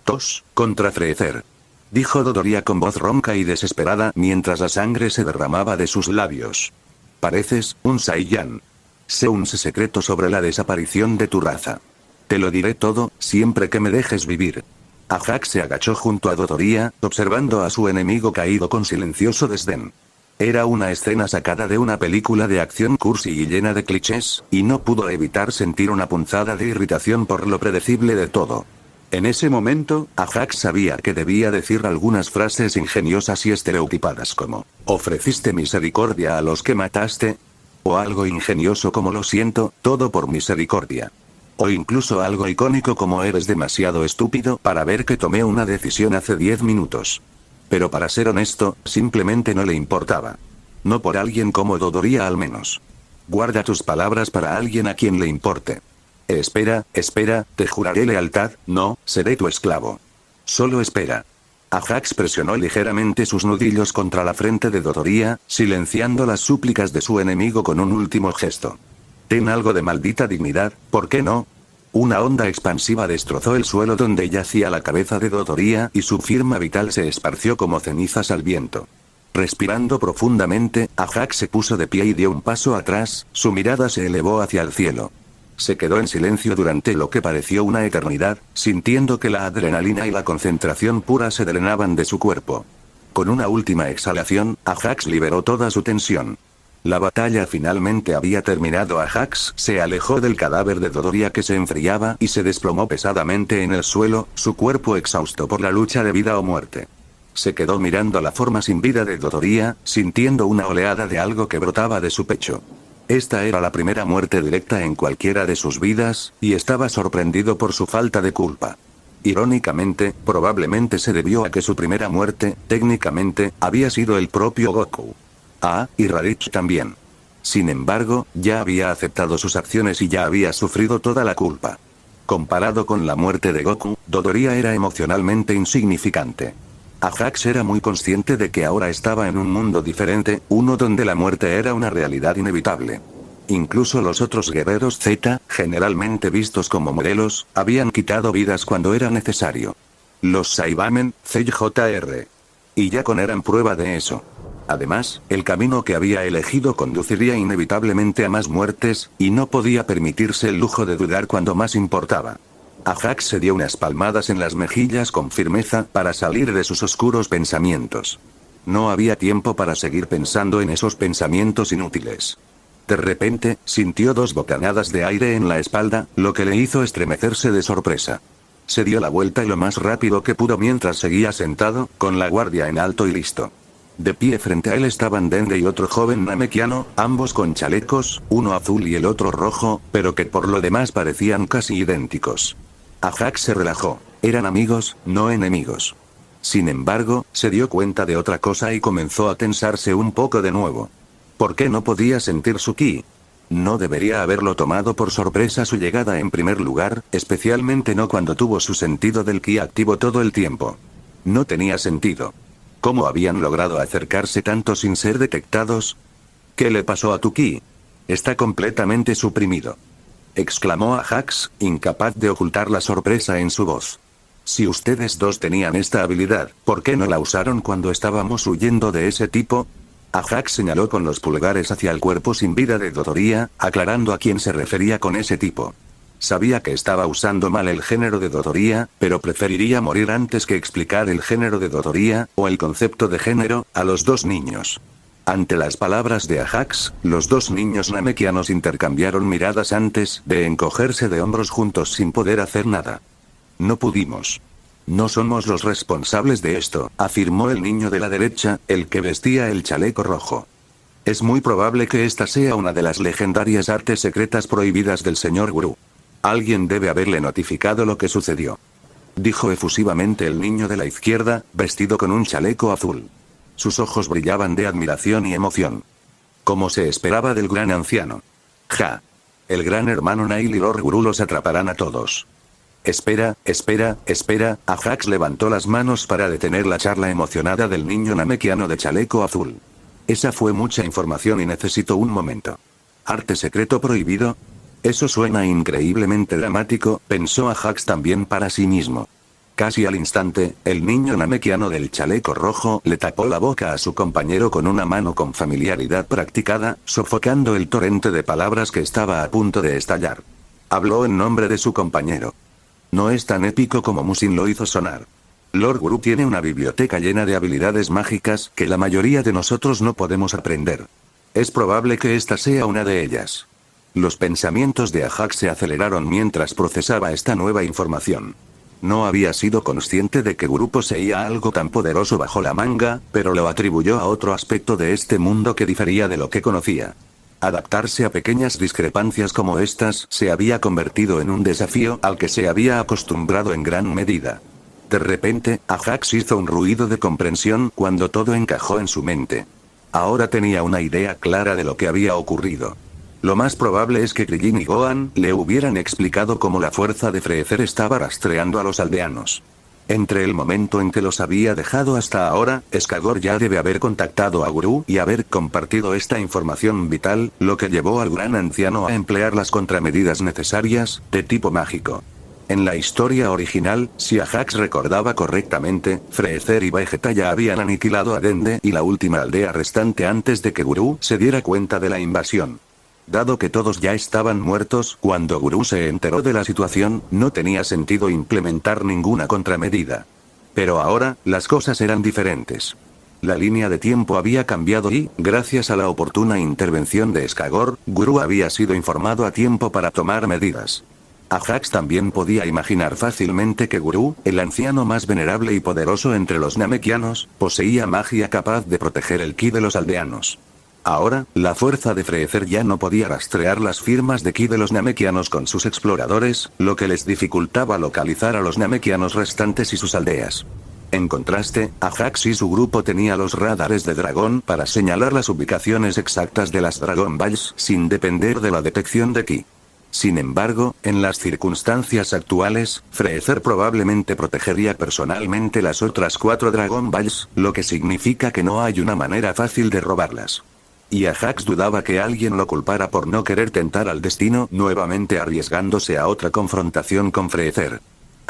contra Freezer. Dijo Dodoria con voz ronca y desesperada mientras la sangre se derramaba de sus labios. Pareces un Saiyan. Sé un secreto sobre la desaparición de tu raza. Te lo diré todo, siempre que me dejes vivir. Ajax se agachó junto a Dodoria, observando a su enemigo caído con silencioso desdén. Era una escena sacada de una película de acción cursi y llena de clichés, y no pudo evitar sentir una punzada de irritación por lo predecible de todo. En ese momento, Ajax sabía que debía decir algunas frases ingeniosas y estereotipadas como, «¿Ofreciste misericordia a los que mataste?», o algo ingenioso como «Lo siento, todo por misericordia». O incluso algo icónico como «Eres demasiado estúpido para ver que tomé una decisión hace 10 minutos». Pero para ser honesto, simplemente no le importaba. No por alguien como Dodoria al menos. Guarda tus palabras para alguien a quien le importe. Espera, te juraré lealtad, no, seré tu esclavo. Solo espera. Ajax presionó ligeramente sus nudillos contra la frente de Dodoria, silenciando las súplicas de su enemigo con un último gesto. Ten algo de maldita dignidad, ¿por qué no? Una onda expansiva destrozó el suelo donde yacía la cabeza de Dodoria y su firma vital se esparció como cenizas al viento. Respirando profundamente, Ajax se puso de pie y dio un paso atrás, su mirada se elevó hacia el cielo. Se quedó en silencio durante lo que pareció una eternidad, sintiendo que la adrenalina y la concentración pura se drenaban de su cuerpo. Con una última exhalación, Ajax liberó toda su tensión. La batalla finalmente había terminado. Ajax se alejó del cadáver de Dodoria que se enfriaba y se desplomó pesadamente en el suelo, su cuerpo exhausto por la lucha de vida o muerte. Se quedó mirando la forma sin vida de Dodoria, sintiendo una oleada de algo que brotaba de su pecho. Esta era la primera muerte directa en cualquiera de sus vidas, y estaba sorprendido por su falta de culpa. Irónicamente, probablemente se debió a que su primera muerte, técnicamente, había sido el propio Goku. Y Raditz también. Sin embargo, ya había aceptado sus acciones y ya había sufrido toda la culpa. Comparado con la muerte de Goku, Dodoria era emocionalmente insignificante. Ajax era muy consciente de que ahora estaba en un mundo diferente, uno donde la muerte era una realidad inevitable. Incluso los otros guerreros Z, generalmente vistos como modelos, habían quitado vidas cuando era necesario. Los Saibamen, CJR. Y Yakon eran prueba de eso. Además, el camino que había elegido conduciría inevitablemente a más muertes, y no podía permitirse el lujo de dudar cuando más importaba. Ajax se dio unas palmadas en las mejillas con firmeza para salir de sus oscuros pensamientos. No había tiempo para seguir pensando en esos pensamientos inútiles. De repente, sintió 2 bocanadas de aire en la espalda, lo que le hizo estremecerse de sorpresa. Se dio la vuelta lo más rápido que pudo mientras seguía sentado, con la guardia en alto y listo. De pie frente a él estaban Dende y otro joven namekiano, ambos con chalecos, uno azul y el otro rojo, pero que por lo demás parecían casi idénticos. Ajax se relajó. Eran amigos, no enemigos. Sin embargo, se dio cuenta de otra cosa y comenzó a tensarse un poco de nuevo. ¿Por qué no podía sentir su ki? No debería haberlo tomado por sorpresa su llegada en primer lugar, especialmente no cuando tuvo su sentido del ki activo todo el tiempo. No tenía sentido. ¿Cómo habían logrado acercarse tanto sin ser detectados? ¿Qué le pasó a tu ki? Está completamente suprimido. Exclamó Ajax, incapaz de ocultar la sorpresa en su voz. Si ustedes dos tenían esta habilidad, ¿por qué no la usaron cuando estábamos huyendo de ese tipo? Ajax señaló con los pulgares hacia el cuerpo sin vida de Dodoria, aclarando a quién se refería con ese tipo. Sabía que estaba usando mal el género de Dodoria, pero preferiría morir antes que explicar el género de Dodoria, o el concepto de género, a los 2 niños. Ante las palabras de Ajax, los 2 niños namekianos intercambiaron miradas antes de encogerse de hombros juntos sin poder hacer nada. No pudimos. No somos los responsables de esto, afirmó el niño de la derecha, el que vestía el chaleco rojo. Es muy probable que esta sea una de las legendarias artes secretas prohibidas del señor Gurú. Alguien debe haberle notificado lo que sucedió. Dijo efusivamente el niño de la izquierda, vestido con un chaleco azul. Sus ojos brillaban de admiración y emoción. Como se esperaba del gran anciano. Ja. El gran hermano Nail y Lord Gurú los atraparán a todos. Espera, Ajax levantó las manos para detener la charla emocionada del niño namekiano de chaleco azul. Esa fue mucha información y necesito un momento. ¿Arte secreto prohibido? Eso suena increíblemente dramático, pensó Ajax también para sí mismo. Casi al instante, el niño namekiano del chaleco rojo le tapó la boca a su compañero con una mano con familiaridad practicada, sofocando el torrente de palabras que estaba a punto de estallar. Habló en nombre de su compañero. No es tan épico como Musin lo hizo sonar. Lord Gurú tiene una biblioteca llena de habilidades mágicas que la mayoría de nosotros no podemos aprender. Es probable que esta sea una de ellas. Los pensamientos de Ajax se aceleraron mientras procesaba esta nueva información. No había sido consciente de que Gurú poseía algo tan poderoso bajo la manga, pero lo atribuyó a otro aspecto de este mundo que difería de lo que conocía. Adaptarse a pequeñas discrepancias como estas se había convertido en un desafío al que se había acostumbrado en gran medida. De repente, Ajax hizo un ruido de comprensión cuando todo encajó en su mente. Ahora tenía una idea clara de lo que había ocurrido. Lo más probable es que Krillin y Gohan le hubieran explicado cómo la fuerza de Freezer estaba rastreando a los aldeanos. Entre el momento en que los había dejado hasta ahora, Skagor ya debe haber contactado a Gurú y haber compartido esta información vital, lo que llevó al gran anciano a emplear las contramedidas necesarias, de tipo mágico. En la historia original, si Ajax recordaba correctamente, Freezer y Vegeta ya habían aniquilado a Dende y la última aldea restante antes de que Gurú se diera cuenta de la invasión. Dado que todos ya estaban muertos, cuando Gurú se enteró de la situación, no tenía sentido implementar ninguna contramedida. Pero ahora, las cosas eran diferentes. La línea de tiempo había cambiado y, gracias a la oportuna intervención de Skagor, Gurú había sido informado a tiempo para tomar medidas. Ajax también podía imaginar fácilmente que Gurú, el anciano más venerable y poderoso entre los namekianos, poseía magia capaz de proteger el ki de los aldeanos. Ahora, la fuerza de Freezer ya no podía rastrear las firmas de ki de los namekianos con sus exploradores, lo que les dificultaba localizar a los namekianos restantes y sus aldeas. En contraste, Ajax y su grupo tenía los radares de dragón para señalar las ubicaciones exactas de las Dragon Balls sin depender de la detección de ki. Sin embargo, en las circunstancias actuales, Freezer probablemente protegería personalmente las otras 4 Dragon Balls, lo que significa que no hay una manera fácil de robarlas. Y Ajax dudaba que alguien lo culpara por no querer tentar al destino, nuevamente arriesgándose a otra confrontación con Freezer.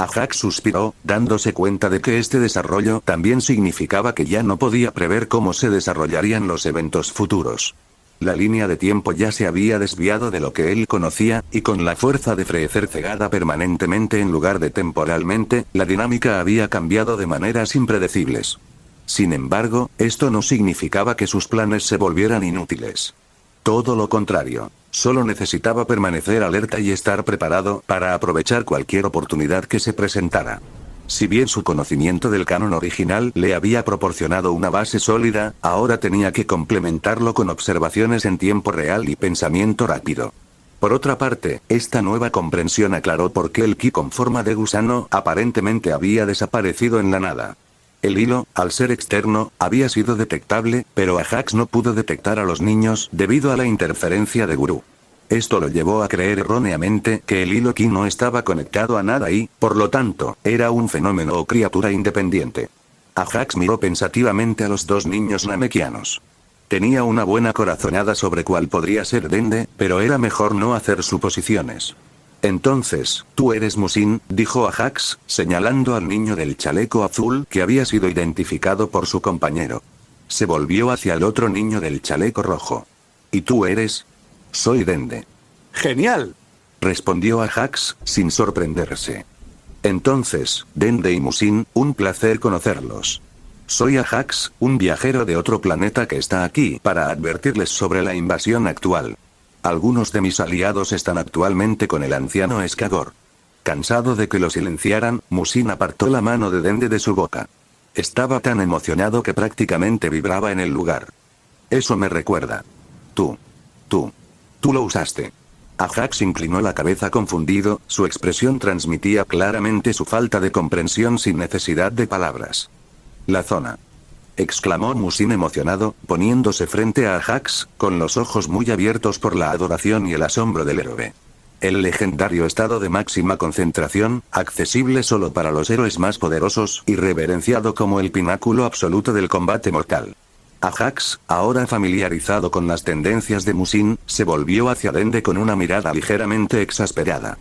Ajax suspiró, dándose cuenta de que este desarrollo también significaba que ya no podía prever cómo se desarrollarían los eventos futuros. La línea de tiempo ya se había desviado de lo que él conocía, y con la fuerza de Freezer cegada permanentemente en lugar de temporalmente, la dinámica había cambiado de maneras impredecibles. Sin embargo, esto no significaba que sus planes se volvieran inútiles. Todo lo contrario. Solo necesitaba permanecer alerta y estar preparado para aprovechar cualquier oportunidad que se presentara. Si bien su conocimiento del canon original le había proporcionado una base sólida, ahora tenía que complementarlo con observaciones en tiempo real y pensamiento rápido. Por otra parte, esta nueva comprensión aclaró por qué el ki con forma de gusano aparentemente había desaparecido en la nada. El hilo, al ser externo, había sido detectable, pero Ajax no pudo detectar a los niños debido a la interferencia de Guru. Esto lo llevó a creer erróneamente que el hilo ki no estaba conectado a nada y, por lo tanto, era un fenómeno o criatura independiente. Ajax miró pensativamente a los dos niños namekianos. Tenía una buena corazonada sobre cuál podría ser Dende, pero era mejor no hacer suposiciones. Entonces, tú eres Musin, dijo Ajax, señalando al niño del chaleco azul que había sido identificado por su compañero. Se volvió hacia el otro niño del chaleco rojo. ¿Y tú eres? Soy Dende. ¡Genial!, respondió Ajax, sin sorprenderse. Entonces, Dende y Musin, un placer conocerlos. Soy Ajax, un viajero de otro planeta que está aquí para advertirles sobre la invasión actual. Algunos de mis aliados están actualmente con el anciano Escagor. Cansado de que lo silenciaran, Musin apartó la mano de Dende de su boca. Estaba tan emocionado que prácticamente vibraba en el lugar. Eso me recuerda. Tú lo usaste. Ajax inclinó la cabeza confundido, su expresión transmitía claramente su falta de comprensión sin necesidad de palabras. La zona. Exclamó Musin emocionado, poniéndose frente a Ajax, con los ojos muy abiertos por la adoración y el asombro del héroe. El legendario estado de máxima concentración, accesible solo para los héroes más poderosos, y reverenciado como el pináculo absoluto del combate mortal. Ajax, ahora familiarizado con las tendencias de Musin, se volvió hacia Dende con una mirada ligeramente exasperada.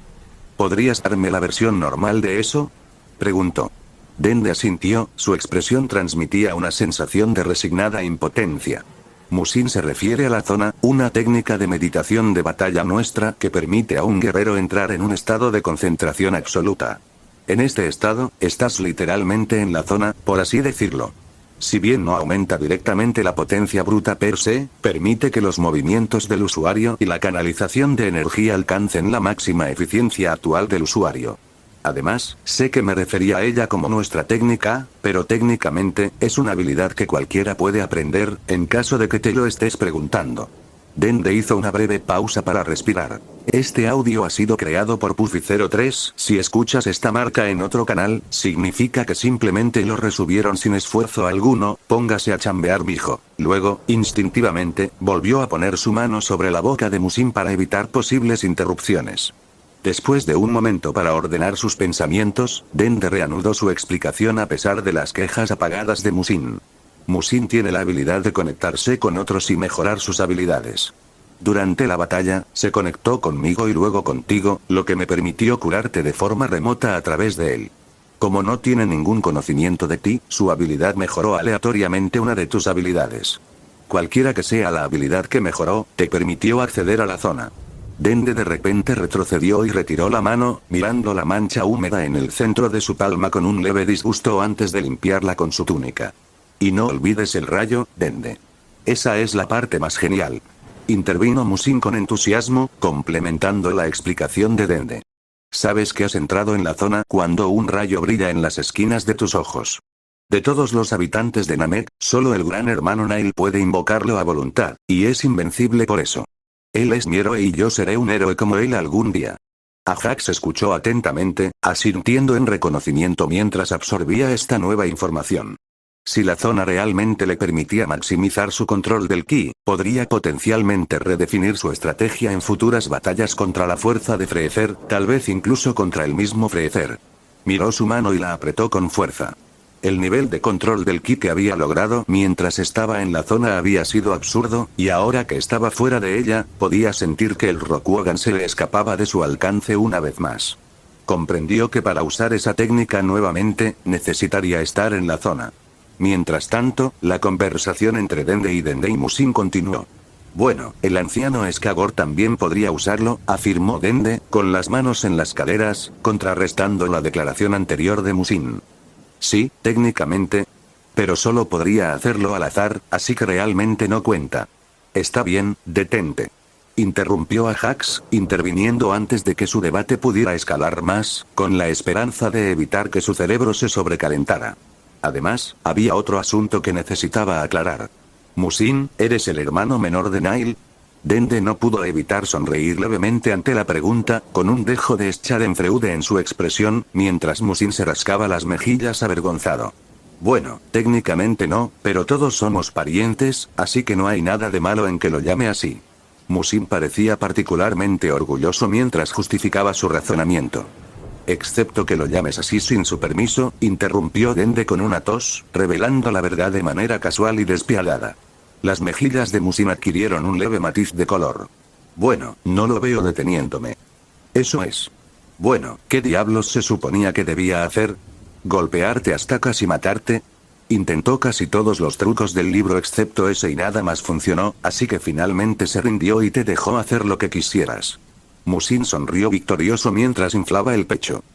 ¿Podrías darme la versión normal de eso?, preguntó. Dende asintió, su expresión transmitía una sensación de resignada impotencia. Musin se refiere a la zona, una técnica de meditación de batalla nuestra que permite a un guerrero entrar en un estado de concentración absoluta. En este estado, estás literalmente en la zona, por así decirlo. Si bien no aumenta directamente la potencia bruta per se, permite que los movimientos del usuario y la canalización de energía alcancen la máxima eficiencia actual del usuario. Además, sé que me refería a ella como nuestra técnica, pero técnicamente, es una habilidad que cualquiera puede aprender, en caso de que te lo estés preguntando. Dende hizo una breve pausa para respirar. Este audio ha sido creado por Puffy03, si escuchas esta marca en otro canal, significa que simplemente lo resubieron sin esfuerzo alguno, póngase a chambear mijo. Luego, instintivamente, volvió a poner su mano sobre la boca de Musin para evitar posibles interrupciones. Después de un momento para ordenar sus pensamientos, Dende reanudó su explicación a pesar de las quejas apagadas de Musin. Musin tiene la habilidad de conectarse con otros y mejorar sus habilidades. Durante la batalla, se conectó conmigo y luego contigo, lo que me permitió curarte de forma remota a través de él. Como no tiene ningún conocimiento de ti, su habilidad mejoró aleatoriamente una de tus habilidades. Cualquiera que sea la habilidad que mejoró, te permitió acceder a la zona. Dende de repente retrocedió y retiró la mano, mirando la mancha húmeda en el centro de su palma con un leve disgusto antes de limpiarla con su túnica. Y no olvides el rayo, Dende. Esa es la parte más genial. Intervino Musin con entusiasmo, complementando la explicación de Dende. Sabes que has entrado en la zona cuando un rayo brilla en las esquinas de tus ojos. De todos los habitantes de Namek, solo el gran hermano Nail puede invocarlo a voluntad, y es invencible por eso. Él es mi héroe y yo seré un héroe como él algún día. Ajax escuchó atentamente, asintiendo en reconocimiento mientras absorbía esta nueva información. Si la zona realmente le permitía maximizar su control del ki, podría potencialmente redefinir su estrategia en futuras batallas contra la fuerza de Freezer, tal vez incluso contra el mismo Freezer. Miró su mano y la apretó con fuerza. El nivel de control del ki que había logrado mientras estaba en la zona había sido absurdo, y ahora que estaba fuera de ella, podía sentir que el Rokugan se le escapaba de su alcance una vez más. Comprendió que para usar esa técnica nuevamente, necesitaría estar en la zona. Mientras tanto, la conversación entre Dende y Musin continuó. Bueno, el anciano Skagor también podría usarlo, afirmó Dende, con las manos en las caderas, contrarrestando la declaración anterior de Musin. Sí, técnicamente. Pero solo podría hacerlo al azar, así que realmente no cuenta. Está bien, detente. Interrumpió a Jax, interviniendo antes de que su debate pudiera escalar más, con la esperanza de evitar que su cerebro se sobrecalentara. Además, había otro asunto que necesitaba aclarar. Musin, ¿eres el hermano menor de Nile? Dende no pudo evitar sonreír levemente ante la pregunta, con un dejo de Schadenfreude en su expresión, mientras Musin se rascaba las mejillas avergonzado. Bueno, técnicamente no, pero todos somos parientes, así que no hay nada de malo en que lo llame así. Musin parecía particularmente orgulloso mientras justificaba su razonamiento. Excepto que lo llames así sin su permiso, interrumpió Dende con una tos, revelando la verdad de manera casual y despiadada. Las mejillas de Musin adquirieron un leve matiz de color. Bueno, no lo veo deteniéndome. Eso es. Bueno, ¿qué diablos se suponía que debía hacer? ¿Golpearte hasta casi matarte? Intentó casi todos los trucos del libro excepto ese y nada más funcionó, así que finalmente se rindió y te dejó hacer lo que quisieras. Musin sonrió victorioso mientras inflaba el pecho.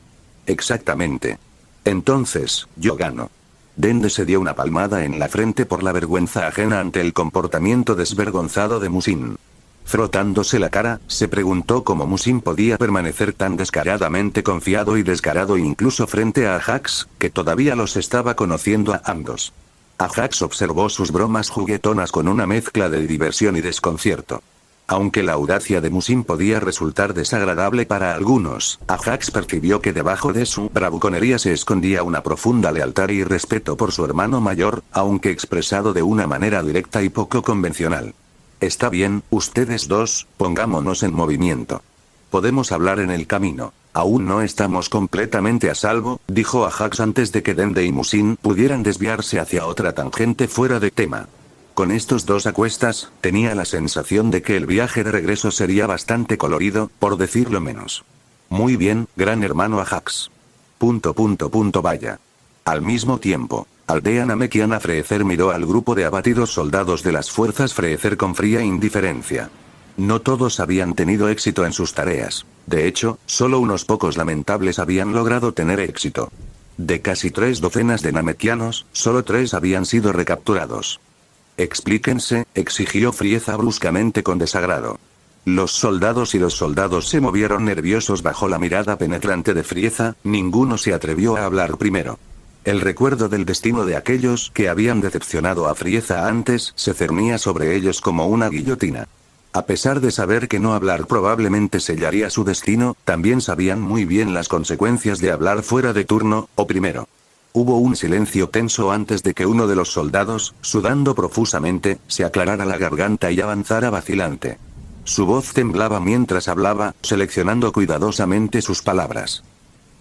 Exactamente. Entonces, yo gano. Dende se dio una palmada en la frente por la vergüenza ajena ante el comportamiento desvergonzado de Musin. Frotándose la cara, se preguntó cómo Musin podía permanecer tan descaradamente confiado y descarado incluso frente a Jax, que todavía los estaba conociendo a ambos. Jax observó sus bromas juguetonas con una mezcla de diversión y desconcierto. Aunque la audacia de Musin podía resultar desagradable para algunos, Jax percibió que debajo de su bravuconería se escondía una profunda lealtad y respeto por su hermano mayor, aunque expresado de una manera directa y poco convencional. Está bien, ustedes dos, pongámonos en movimiento. Podemos hablar en el camino. Aún no estamos completamente a salvo, dijo Jax antes de que Dende y Musin pudieran desviarse hacia otra tangente fuera de tema. Con estos dos a cuestas, tenía la sensación de que el viaje de regreso sería bastante colorido, por decirlo menos. Muy bien, gran hermano Jax. Vaya. Al mismo tiempo, aldea namekiana Freezer miró al grupo de abatidos soldados de las fuerzas Freezer con fría indiferencia. No todos habían tenido éxito en sus tareas. De hecho, solo unos pocos lamentables habían logrado tener éxito. De casi 3 docenas de namekianos, solo 3 habían sido recapturados. Explíquense, exigió Frieza bruscamente con desagrado. Los soldados se movieron nerviosos bajo la mirada penetrante de Frieza, ninguno se atrevió a hablar primero. El recuerdo del destino de aquellos que habían decepcionado a Frieza antes se cernía sobre ellos como una guillotina. A pesar de saber que no hablar probablemente sellaría su destino, también sabían muy bien las consecuencias de hablar fuera de turno, o primero. Hubo un silencio tenso antes de que uno de los soldados, sudando profusamente, se aclarara la garganta y avanzara vacilante. Su voz temblaba mientras hablaba, seleccionando cuidadosamente sus palabras.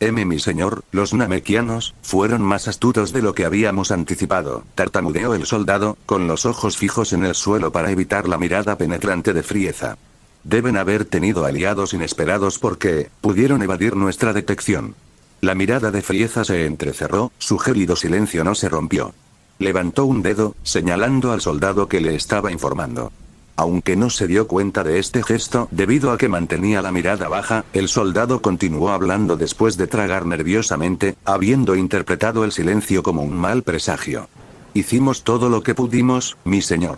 Mi señor, los namekianos fueron más astutos de lo que habíamos anticipado, tartamudeó el soldado, con los ojos fijos en el suelo para evitar la mirada penetrante de Frieza. Deben haber tenido aliados inesperados porque pudieron evadir nuestra detección. La mirada de Frieza se entrecerró, su gélido silencio no se rompió. Levantó un dedo, señalando al soldado que le estaba informando. Aunque no se dio cuenta de este gesto debido a que mantenía la mirada baja, el soldado continuó hablando después de tragar nerviosamente, habiendo interpretado el silencio como un mal presagio. Hicimos todo lo que pudimos, mi señor.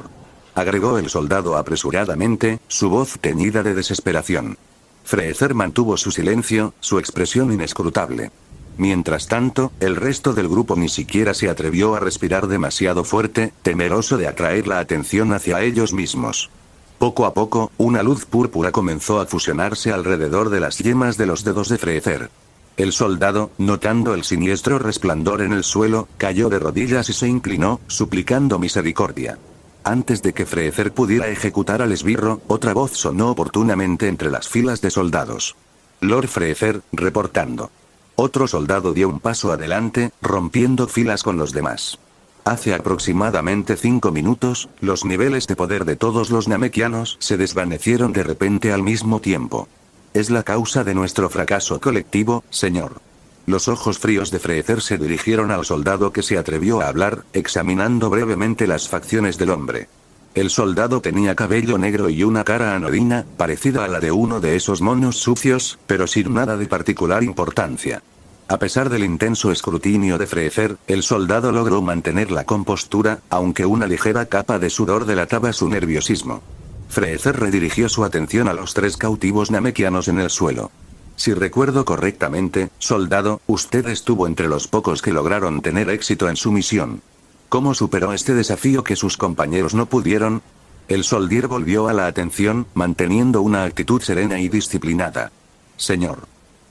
Agregó el soldado apresuradamente, su voz teñida de desesperación. Freezer mantuvo su silencio, su expresión inescrutable. Mientras tanto, el resto del grupo ni siquiera se atrevió a respirar demasiado fuerte, temeroso de atraer la atención hacia ellos mismos. Poco a poco, una luz púrpura comenzó a fusionarse alrededor de las yemas de los dedos de Freezer. El soldado, notando el siniestro resplandor en el suelo, cayó de rodillas y se inclinó, suplicando misericordia. Antes de que Freezer pudiera ejecutar al esbirro, otra voz sonó oportunamente entre las filas de soldados. Lord Freezer, reportando. Otro soldado dio un paso adelante, rompiendo filas con los demás. Hace aproximadamente 5 minutos, los niveles de poder de todos los namekianos se desvanecieron de repente al mismo tiempo. es la causa de nuestro fracaso colectivo, señor. Los ojos fríos de Freezer se dirigieron al soldado que se atrevió a hablar, examinando brevemente las facciones del hombre. El soldado tenía cabello negro y una cara anodina, parecida a la de uno de esos monos sucios, pero sin nada de particular importancia. A pesar del intenso escrutinio de Freezer, el soldado logró mantener la compostura, aunque una ligera capa de sudor delataba su nerviosismo. Freezer redirigió su atención a los 3 cautivos namekianos en el suelo. Si recuerdo correctamente, soldado, usted estuvo entre los pocos que lograron tener éxito en su misión. ¿Cómo superó este desafío que sus compañeros no pudieron? El soldier volvió a la atención, manteniendo una actitud serena y disciplinada. Señor.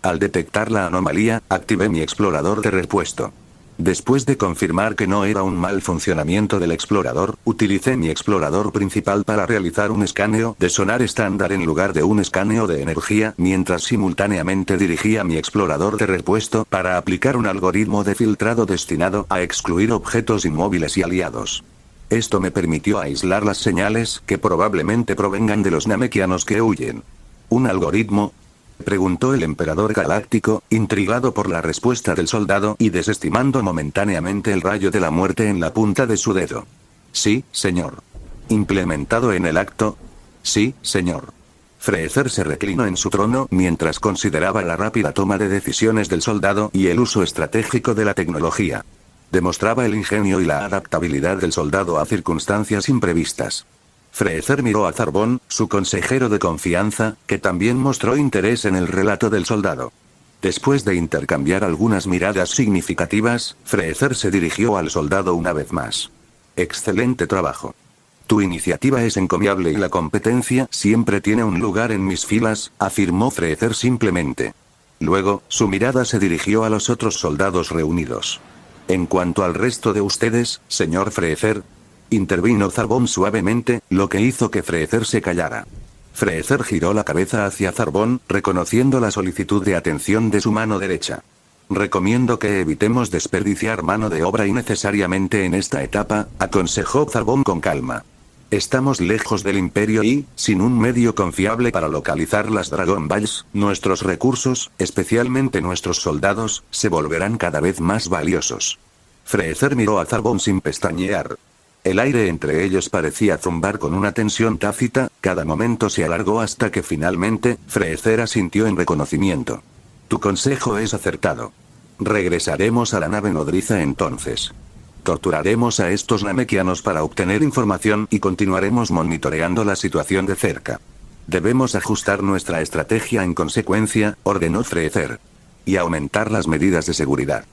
Al detectar la anomalía, activé mi explorador de repuesto. Después de confirmar que no era un mal funcionamiento del explorador, utilicé mi explorador principal para realizar un escaneo de sonar estándar en lugar de un escaneo de energía, mientras simultáneamente dirigía mi explorador de repuesto para aplicar un algoritmo de filtrado destinado a excluir objetos inmóviles y aliados. Esto me permitió aislar las señales que probablemente provengan de los namekianos que huyen. ¿Un algoritmo?, preguntó el emperador galáctico, intrigado por la respuesta del soldado y desestimando momentáneamente el rayo de la muerte en la punta de su dedo. Sí, señor. ¿Implementado en el acto? Sí, señor. Freezer se reclinó en su trono mientras consideraba la rápida toma de decisiones del soldado y el uso estratégico de la tecnología. Demostraba el ingenio y la adaptabilidad del soldado a circunstancias imprevistas. Freezer miró a Zarbon, su consejero de confianza, que también mostró interés en el relato del soldado. Después de intercambiar algunas miradas significativas, Freezer se dirigió al soldado una vez más. Excelente trabajo. Tu iniciativa es encomiable y la competencia siempre tiene un lugar en mis filas, afirmó Freezer simplemente. Luego, su mirada se dirigió a los otros soldados reunidos. En cuanto al resto de ustedes, señor Freezer, intervino Zarbon suavemente, lo que hizo que Freezer se callara. Freezer giró la cabeza hacia Zarbon, reconociendo la solicitud de atención de su mano derecha. Recomiendo que evitemos desperdiciar mano de obra innecesariamente en esta etapa, aconsejó Zarbon con calma. Estamos lejos del Imperio y, sin un medio confiable para localizar las Dragon Balls, nuestros recursos, especialmente nuestros soldados, se volverán cada vez más valiosos. Freezer miró a Zarbon sin pestañear. El aire entre ellos parecía zumbar con una tensión tácita, cada momento se alargó hasta que finalmente, Freezer asintió en reconocimiento. Tu consejo es acertado. Regresaremos a la nave nodriza entonces. Torturaremos a estos namekianos para obtener información y continuaremos monitoreando la situación de cerca. Debemos ajustar nuestra estrategia en consecuencia, ordenó Freezer. Y aumentar las medidas de seguridad.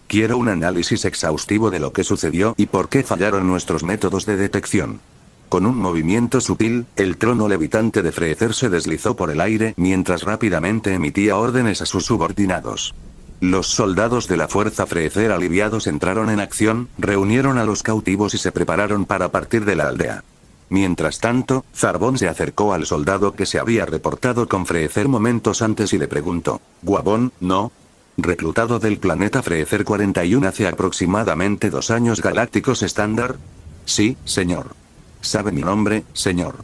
Quiero un análisis exhaustivo de lo que sucedió y por qué fallaron nuestros métodos de detección. Con un movimiento sutil, el trono levitante de Freezer se deslizó por el aire mientras rápidamente emitía órdenes a sus subordinados. Los soldados de la fuerza Freezer aliviados entraron en acción, reunieron a los cautivos y se prepararon para partir de la aldea. Mientras tanto, Zarbon se acercó al soldado que se había reportado con Freezer momentos antes y le preguntó, «Guabón, ¿no?» Reclutado del planeta Freezer 41 hace aproximadamente 2 años galácticos estándar. Sí, señor. ¿Sabe mi nombre, señor?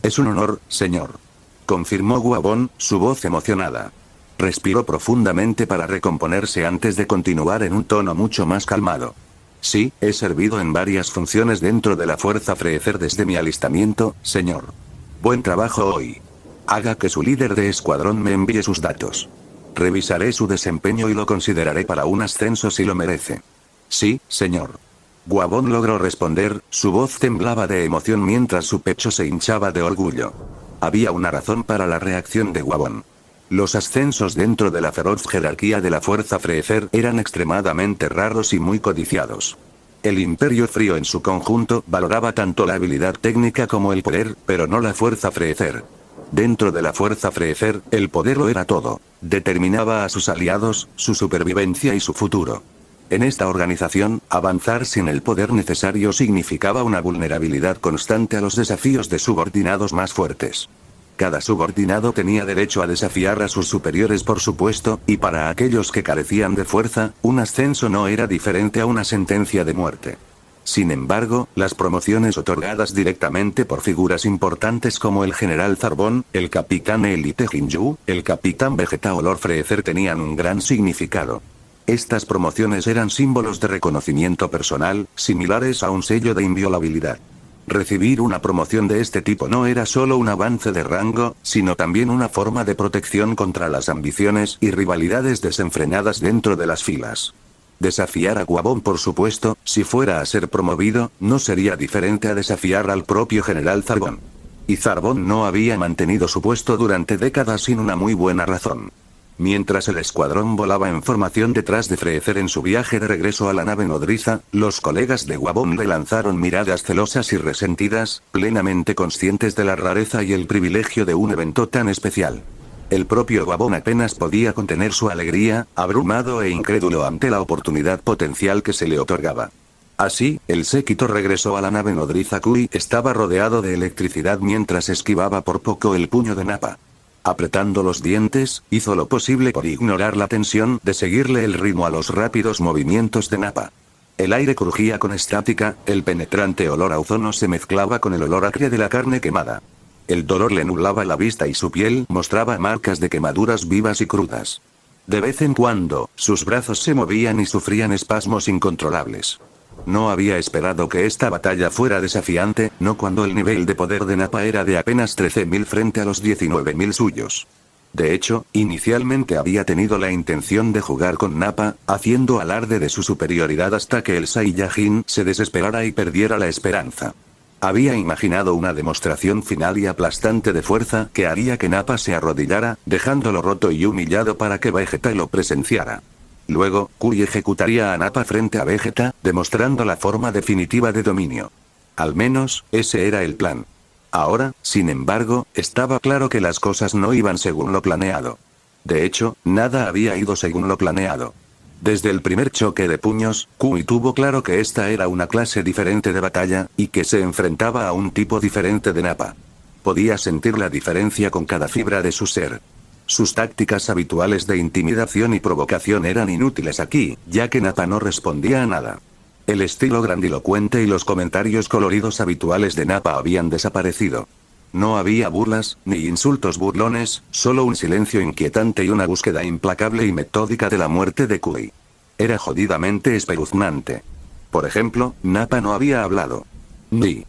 Es un honor, señor. Confirmó Guabón, su voz emocionada. Respiró profundamente para recomponerse antes de continuar en un tono mucho más calmado. Sí, he servido en varias funciones dentro de la fuerza Freezer desde mi alistamiento, señor. Buen trabajo hoy. Haga que su líder de escuadrón me envíe sus datos. Revisaré su desempeño y lo consideraré para un ascenso si lo merece. Sí, señor. Guabón logró responder, su voz temblaba de emoción mientras su pecho se hinchaba de orgullo. Había una razón para la reacción de Guabón. Los ascensos dentro de la feroz jerarquía de la fuerza Freezer eran extremadamente raros y muy codiciados. El Imperio Frío en su conjunto valoraba tanto la habilidad técnica como el poder, pero no la fuerza Freezer. Dentro de la fuerza Freezer, el poder lo era todo. Determinaba a sus aliados, su supervivencia y su futuro. En esta organización, avanzar sin el poder necesario significaba una vulnerabilidad constante a los desafíos de subordinados más fuertes. Cada subordinado tenía derecho a desafiar a sus superiores por supuesto, y para aquellos que carecían de fuerza, un ascenso no era diferente a una sentencia de muerte. Sin embargo, las promociones otorgadas directamente por figuras importantes como el General Zarbon, el Capitán Elite Jinju, el Capitán Vegeta o Lord Freezer tenían un gran significado. Estas promociones eran símbolos de reconocimiento personal, similares a un sello de inviolabilidad. Recibir una promoción de este tipo no era solo un avance de rango, sino también una forma de protección contra las ambiciones y rivalidades desenfrenadas dentro de las filas. Desafiar a Guabón, por supuesto, si fuera a ser promovido, no sería diferente a desafiar al propio General Zarbon. Y Zarbon no había mantenido su puesto durante décadas sin una muy buena razón. Mientras el escuadrón volaba en formación detrás de Freezer en su viaje de regreso a la nave nodriza, los colegas de Guabón le lanzaron miradas celosas y resentidas, plenamente conscientes de la rareza y el privilegio de un evento tan especial. El propio Guabón apenas podía contener su alegría, abrumado e incrédulo ante la oportunidad potencial que se le otorgaba. Así, el séquito regresó a la nave nodriza. Kui estaba rodeado de electricidad mientras esquivaba por poco el puño de Nappa. Apretando los dientes, hizo lo posible por ignorar la tensión de seguirle el ritmo a los rápidos movimientos de Nappa. El aire crujía con estática, el penetrante olor a ozono se mezclaba con el olor acre de la carne quemada. El dolor le nublaba la vista y su piel mostraba marcas de quemaduras vivas y crudas. De vez en cuando, sus brazos se movían y sufrían espasmos incontrolables. No había esperado que esta batalla fuera desafiante, no cuando el nivel de poder de Nappa era de apenas 13.000 frente a los 19.000 suyos. De hecho, inicialmente había tenido la intención de jugar con Nappa, haciendo alarde de su superioridad hasta que el Saiyajin se desesperara y perdiera la esperanza. Había imaginado una demostración final y aplastante de fuerza que haría que Nappa se arrodillara, dejándolo roto y humillado para que Vegeta lo presenciara. Luego, Kui ejecutaría a Nappa frente a Vegeta, demostrando la forma definitiva de dominio. Al menos, ese era el plan. Ahora, sin embargo, estaba claro que las cosas no iban según lo planeado. De hecho, nada había ido según lo planeado. Desde el primer choque de puños, Kui tuvo claro que esta era una clase diferente de batalla, y que se enfrentaba a un tipo diferente de Nappa. Podía sentir la diferencia con cada fibra de su ser. Sus tácticas habituales de intimidación y provocación eran inútiles aquí, ya que Nappa no respondía a nada. El estilo grandilocuente y los comentarios coloridos habituales de Nappa habían desaparecido. No había burlas, ni insultos burlones, solo un silencio inquietante y una búsqueda implacable y metódica de la muerte de Kui. Era jodidamente espeluznante. Por ejemplo, Nappa no había hablado. Ni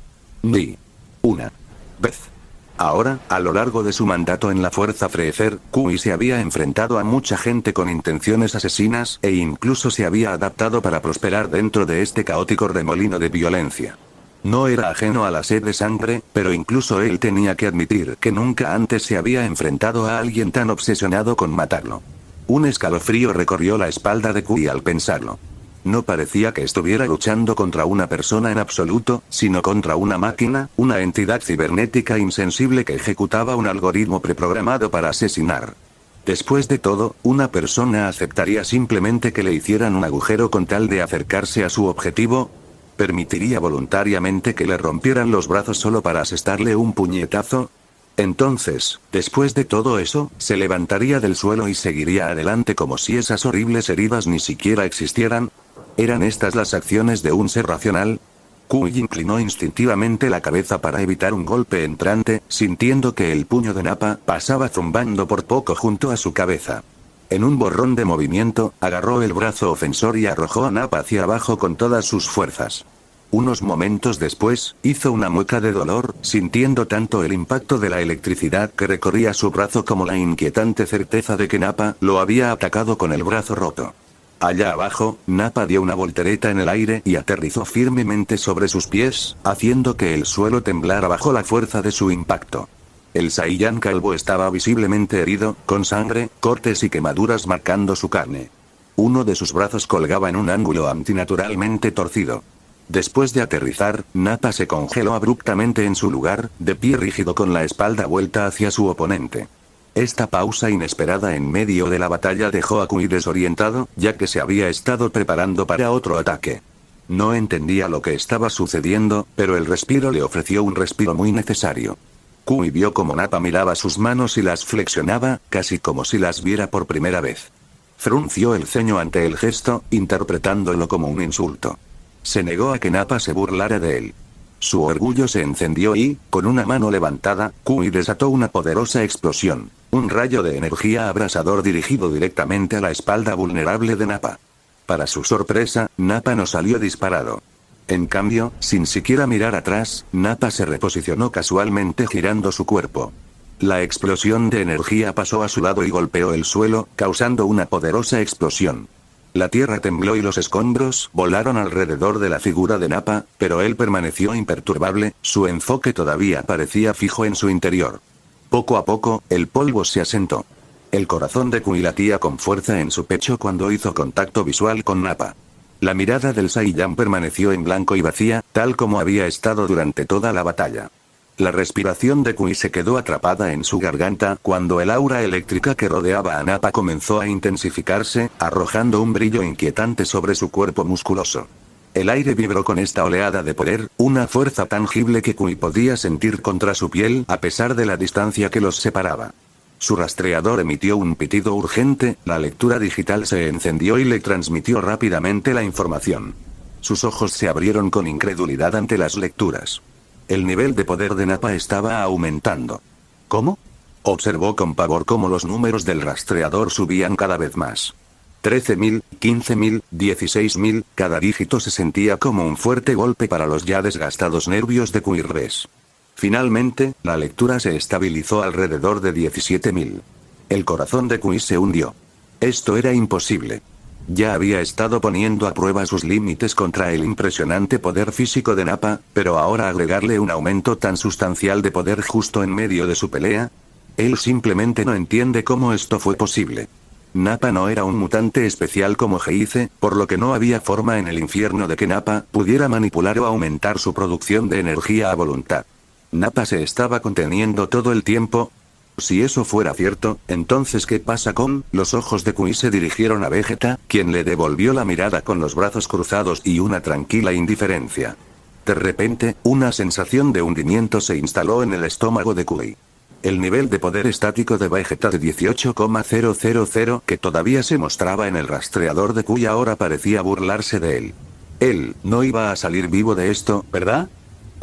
una vez. Ahora, a lo largo de su mandato en la Fuerza Freezer, Kui se había enfrentado a mucha gente con intenciones asesinas, e incluso se había adaptado para prosperar dentro de este caótico remolino de violencia. No era ajeno a la sed de sangre, pero incluso él tenía que admitir que nunca antes se había enfrentado a alguien tan obsesionado con matarlo. Un escalofrío recorrió la espalda de Kui al pensarlo. No parecía que estuviera luchando contra una persona en absoluto, sino contra una máquina, una entidad cibernética insensible que ejecutaba un algoritmo preprogramado para asesinar. Después de todo, una persona aceptaría simplemente que le hicieran un agujero con tal de acercarse a su objetivo. ¿Permitiría voluntariamente que le rompieran los brazos solo para asestarle un puñetazo? Entonces, después de todo eso, se levantaría del suelo y seguiría adelante como si esas horribles heridas ni siquiera existieran. ¿Eran estas las acciones de un ser racional? Kui inclinó instintivamente la cabeza para evitar un golpe entrante, sintiendo que el puño de Nappa pasaba zumbando por poco junto a su cabeza. En un borrón de movimiento, agarró el brazo ofensor y arrojó a Nappa hacia abajo con todas sus fuerzas. Unos momentos después, hizo una mueca de dolor, sintiendo tanto el impacto de la electricidad que recorría su brazo como la inquietante certeza de que Nappa lo había atacado con el brazo roto. Allá abajo, Nappa dio una voltereta en el aire y aterrizó firmemente sobre sus pies, haciendo que el suelo temblara bajo la fuerza de su impacto. El Saiyan calvo estaba visiblemente herido, con sangre, cortes y quemaduras marcando su carne. Uno de sus brazos colgaba en un ángulo antinaturalmente torcido. Después de aterrizar, Nappa se congeló abruptamente en su lugar, de pie rígido con la espalda vuelta hacia su oponente. Esta pausa inesperada en medio de la batalla dejó a Kui desorientado, ya que se había estado preparando para otro ataque. No entendía lo que estaba sucediendo, pero el respiro le ofreció un respiro muy necesario. Kui vio como Nappa miraba sus manos y las flexionaba, casi como si las viera por primera vez. Frunció el ceño ante el gesto, interpretándolo como un insulto. Se negó a que Nappa se burlara de él. Su orgullo se encendió y, con una mano levantada, Kui desató una poderosa explosión. Un rayo de energía abrasador dirigido directamente a la espalda vulnerable de Nappa. Para su sorpresa, Nappa no salió disparado. En cambio, sin siquiera mirar atrás, Nappa se reposicionó casualmente girando su cuerpo. La explosión de energía pasó a su lado y golpeó el suelo, causando una poderosa explosión. La tierra tembló y los escombros volaron alrededor de la figura de Nappa, pero él permaneció imperturbable, su enfoque todavía parecía fijo en su interior. Poco a poco, el polvo se asentó. El corazón de Kui latía con fuerza en su pecho cuando hizo contacto visual con Nappa. La mirada del Saiyan permaneció en blanco y vacía, tal como había estado durante toda la batalla. La respiración de Kui se quedó atrapada en su garganta cuando el aura eléctrica que rodeaba a Nappa comenzó a intensificarse, arrojando un brillo inquietante sobre su cuerpo musculoso. El aire vibró con esta oleada de poder, una fuerza tangible que Kui podía sentir contra su piel a pesar de la distancia que los separaba. Su rastreador emitió un pitido urgente, la lectura digital se encendió y le transmitió rápidamente la información. Sus ojos se abrieron con incredulidad ante las lecturas. El nivel de poder de Nappa estaba aumentando. ¿Cómo? Observó con pavor cómo los números del rastreador subían cada vez más. 13.000, 15.000, 16.000, cada dígito se sentía como un fuerte golpe para los ya desgastados nervios de Kuirres. Finalmente, la lectura se estabilizó alrededor de 17.000. El corazón de Kui se hundió. Esto era imposible. Ya había estado poniendo a prueba sus límites contra el impresionante poder físico de Nappa, pero ahora agregarle un aumento tan sustancial de poder justo en medio de su pelea. Él simplemente no entiende cómo esto fue posible. Nappa no era un mutante especial como Heize, por lo que no había forma en el infierno de que Nappa pudiera manipular o aumentar su producción de energía a voluntad. Nappa se estaba conteniendo todo el tiempo. Si eso fuera cierto, entonces ¿qué pasa con? Los ojos de Kui se dirigieron a Vegeta, quien le devolvió la mirada con los brazos cruzados y una tranquila indiferencia. De repente, una sensación de hundimiento se instaló en el estómago de Kui. El nivel de poder estático de Vegeta de 18,000 que todavía se mostraba en el rastreador de Kui ahora parecía burlarse de él. Él no iba a salir vivo de esto, ¿verdad?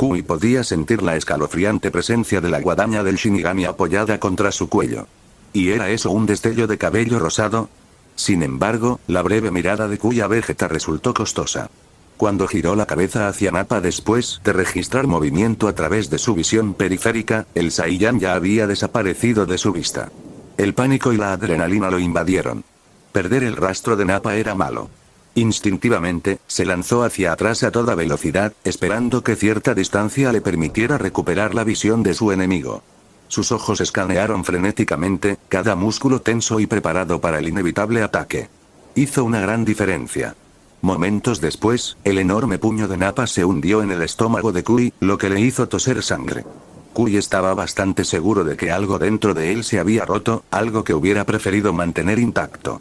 Kui podía sentir la escalofriante presencia de la guadaña del Shinigami apoyada contra su cuello. ¿Y era eso un destello de cabello rosado? Sin embargo, la breve mirada de Kui a Vegeta resultó costosa. Cuando giró la cabeza hacia Nappa después de registrar movimiento a través de su visión periférica, el Saiyan ya había desaparecido de su vista. El pánico y la adrenalina lo invadieron. Perder el rastro de Nappa era malo. Instintivamente, se lanzó hacia atrás a toda velocidad, esperando que cierta distancia le permitiera recuperar la visión de su enemigo. Sus ojos escanearon frenéticamente, cada músculo tenso y preparado para el inevitable ataque. Hizo una gran diferencia. Momentos después, el enorme puño de Nappa se hundió en el estómago de Kui, lo que le hizo toser sangre. Kui estaba bastante seguro de que algo dentro de él se había roto, algo que hubiera preferido mantener intacto.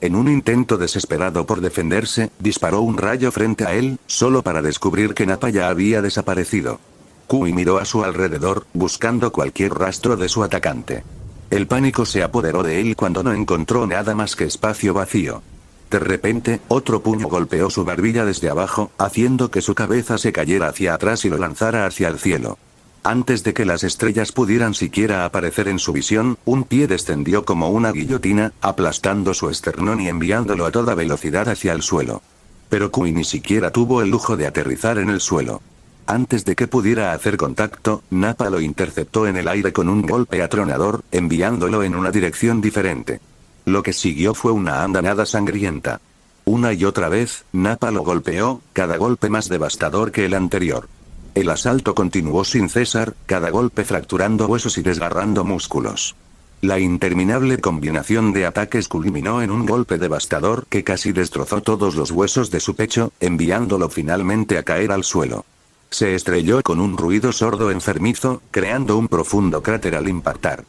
En un intento desesperado por defenderse, disparó un rayo frente a él, solo para descubrir que Nappa ya había desaparecido. Kui miró a su alrededor, buscando cualquier rastro de su atacante. El pánico se apoderó de él cuando no encontró nada más que espacio vacío. De repente, otro puño golpeó su barbilla desde abajo, haciendo que su cabeza se cayera hacia atrás y lo lanzara hacia el cielo. Antes de que las estrellas pudieran siquiera aparecer en su visión, un pie descendió como una guillotina, aplastando su esternón y enviándolo a toda velocidad hacia el suelo. Pero Kui ni siquiera tuvo el lujo de aterrizar en el suelo. Antes de que pudiera hacer contacto, Nappa lo interceptó en el aire con un golpe atronador, enviándolo en una dirección diferente. Lo que siguió fue una andanada sangrienta. Una y otra vez, Nappa lo golpeó, cada golpe más devastador que el anterior. El asalto continuó sin cesar, cada golpe fracturando huesos y desgarrando músculos. La interminable combinación de ataques culminó en un golpe devastador que casi destrozó todos los huesos de su pecho, enviándolo finalmente a caer al suelo. Se estrelló con un ruido sordo enfermizo, creando un profundo cráter al impactar.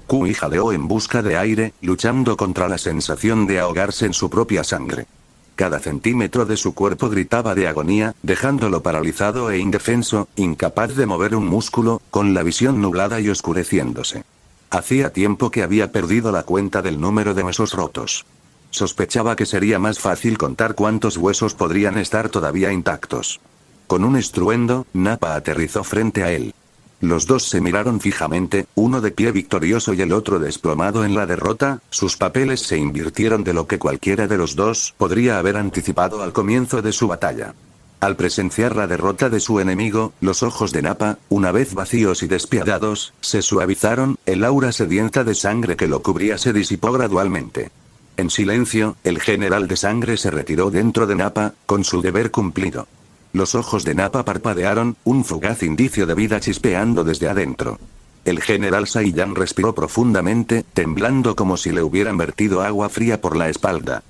Kui jadeó en busca de aire, luchando contra la sensación de ahogarse en su propia sangre. Cada centímetro de su cuerpo gritaba de agonía, dejándolo paralizado e indefenso, incapaz de mover un músculo, con la visión nublada y oscureciéndose. Hacía tiempo que había perdido la cuenta del número de huesos rotos. Sospechaba que sería más fácil contar cuántos huesos podrían estar todavía intactos. Con un estruendo, Nappa aterrizó frente a él. Los dos se miraron fijamente, uno de pie victorioso y el otro desplomado en la derrota. Sus papeles se invirtieron de lo que cualquiera de los dos podría haber anticipado al comienzo de su batalla. Al presenciar la derrota de su enemigo, los ojos de Nappa, una vez vacíos y despiadados, se suavizaron, el aura sedienta de sangre que lo cubría se disipó gradualmente. En silencio, el general de sangre se retiró dentro de Nappa, con su deber cumplido. Los ojos de Nappa parpadearon, un fugaz indicio de vida chispeando desde adentro. El general Saiyan respiró profundamente, temblando como si le hubieran vertido agua fría por la espalda.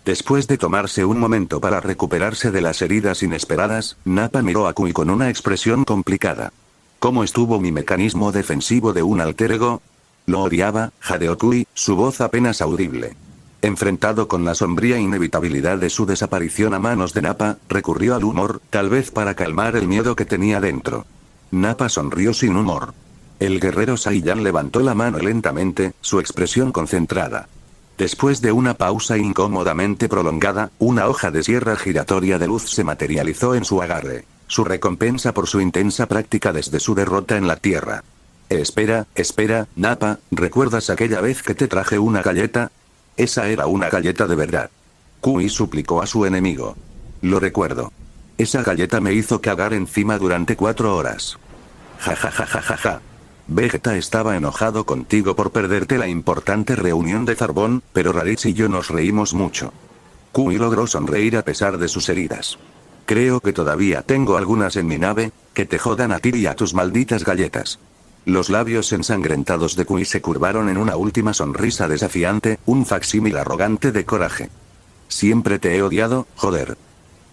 Después de tomarse un momento para recuperarse de las heridas inesperadas, Nappa miró a Kui con una expresión complicada. ¿Cómo estuvo mi mecanismo defensivo de un alter ego? Lo odiaba, jadeó Kui, su voz apenas audible. Enfrentado con la sombría inevitabilidad de su desaparición a manos de Nappa, recurrió al humor, tal vez para calmar el miedo que tenía dentro. Nappa sonrió sin humor. El guerrero Saiyan levantó la mano lentamente, su expresión concentrada. Después de una pausa incómodamente prolongada, una hoja de sierra giratoria de luz se materializó en su agarre. Su recompensa por su intensa práctica desde su derrota en la tierra. Espera, Nappa, ¿recuerdas aquella vez que te traje una galleta? Esa era una galleta de verdad. Kui suplicó a su enemigo. Lo recuerdo. Esa galleta me hizo cagar encima durante 4 horas. Ja ja ja ja ja ja. Vegeta estaba enojado contigo por perderte la importante reunión de Zarbón, pero Raditz y yo nos reímos mucho. Kui logró sonreír a pesar de sus heridas. Creo que todavía tengo algunas en mi nave, que te jodan a ti y a tus malditas galletas. Los labios ensangrentados de Kui se curvaron en una última sonrisa desafiante, un facsímil arrogante de coraje. Siempre te he odiado, joder.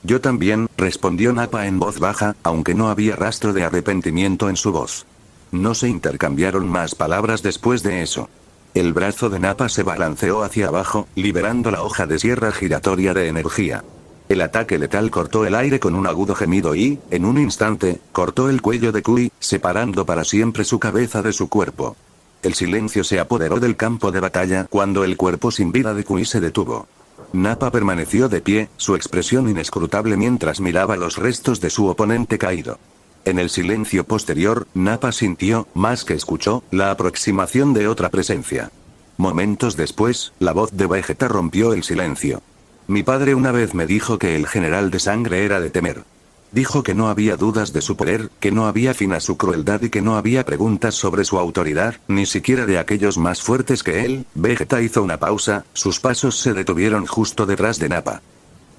Yo también, respondió Nappa en voz baja, aunque no había rastro de arrepentimiento en su voz. No se intercambiaron más palabras después de eso. El brazo de Nappa se balanceó hacia abajo, liberando la hoja de sierra giratoria de energía. El ataque letal cortó el aire con un agudo gemido y, en un instante, cortó el cuello de Kui, separando para siempre su cabeza de su cuerpo. El silencio se apoderó del campo de batalla cuando el cuerpo sin vida de Kui se detuvo. Nappa permaneció de pie, su expresión inescrutable mientras miraba los restos de su oponente caído. En el silencio posterior, Nappa sintió, más que escuchó, la aproximación de otra presencia. Momentos después, la voz de Vegeta rompió el silencio. Mi padre una vez me dijo que el general de sangre era de temer. Dijo que no había dudas de su poder, que no había fin a su crueldad y que no había preguntas sobre su autoridad, ni siquiera de aquellos más fuertes que él. Vegeta hizo una pausa, sus pasos se detuvieron justo detrás de Nappa.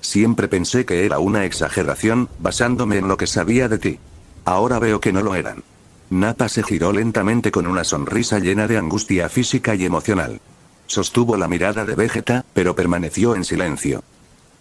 Siempre pensé que era una exageración, basándome en lo que sabía de ti. Ahora veo que no lo eran. Nappa se giró lentamente con una sonrisa llena de angustia física y emocional. Sostuvo la mirada de Vegeta, pero permaneció en silencio.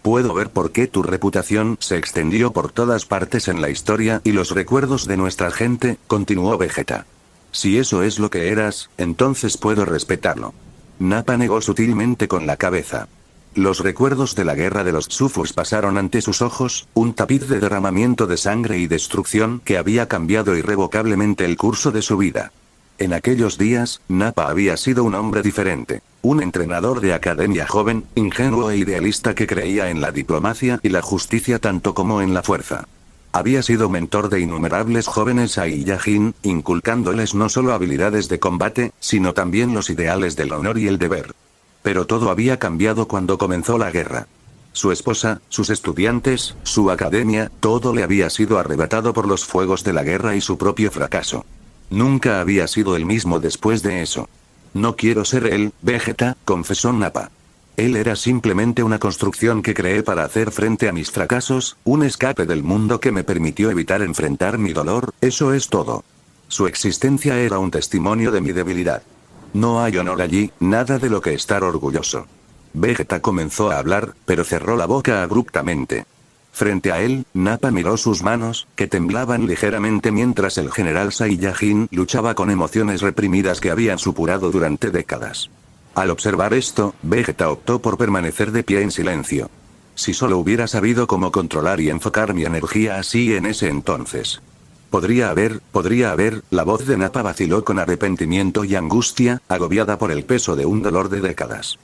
Puedo ver por qué tu reputación se extendió por todas partes en la historia y los recuerdos de nuestra gente, continuó Vegeta. Si eso es lo que eras, entonces puedo respetarlo. Nappa negó sutilmente con la cabeza. Los recuerdos de la guerra de los Xufus pasaron ante sus ojos, un tapiz de derramamiento de sangre y destrucción que había cambiado irrevocablemente el curso de su vida. En aquellos días, Nappa había sido un hombre diferente, un entrenador de academia joven, ingenuo e idealista que creía en la diplomacia y la justicia tanto como en la fuerza. Había sido mentor de innumerables jóvenes Saiyajin, inculcándoles no solo habilidades de combate, sino también los ideales del honor y el deber. Pero todo había cambiado cuando comenzó la guerra. Su esposa, sus estudiantes, su academia, todo le había sido arrebatado por los fuegos de la guerra y su propio fracaso. Nunca había sido el mismo después de eso. No quiero ser él, Vegeta, confesó Nappa. Él era simplemente una construcción que creé para hacer frente a mis fracasos, un escape del mundo que me permitió evitar enfrentar mi dolor, eso es todo. Su existencia era un testimonio de mi debilidad. No hay honor allí, nada de lo que estar orgulloso. Vegeta comenzó a hablar, pero cerró la boca abruptamente. Frente a él, Nappa miró sus manos, que temblaban ligeramente mientras el general Saiyajin luchaba con emociones reprimidas que habían supurado durante décadas. Al observar esto, Vegeta optó por permanecer de pie en silencio. Si solo hubiera sabido cómo controlar y enfocar mi energía así en ese entonces. Podría haber, la voz de Nappa vaciló con arrepentimiento y angustia, agobiada por el peso de un dolor de décadas.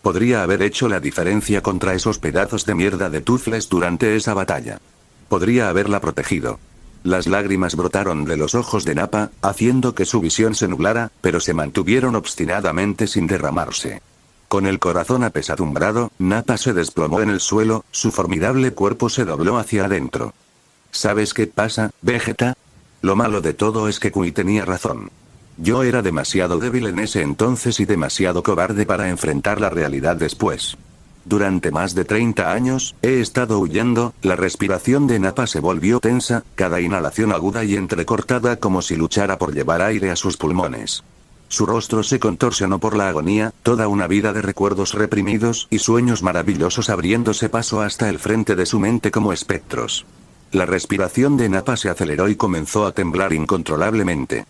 Podría haber hecho la diferencia contra esos pedazos de mierda de Toothless durante esa batalla. Podría haberla protegido. Las lágrimas brotaron de los ojos de Nappa, haciendo que su visión se nublara, pero se mantuvieron obstinadamente sin derramarse. Con el corazón apesadumbrado, Nappa se desplomó en el suelo, su formidable cuerpo se dobló hacia adentro. ¿Sabes qué pasa, Vegeta? Lo malo de todo es que Kui tenía razón. Yo era demasiado débil en ese entonces y demasiado cobarde para enfrentar la realidad después. Durante más de 30 años, he estado huyendo, la respiración de Nappa se volvió tensa, cada inhalación aguda y entrecortada como si luchara por llevar aire a sus pulmones. Su rostro se contorsionó por la agonía, toda una vida de recuerdos reprimidos y sueños maravillosos abriéndose paso hasta el frente de su mente como espectros. La respiración de Nappa se aceleró y comenzó a temblar incontrolablemente.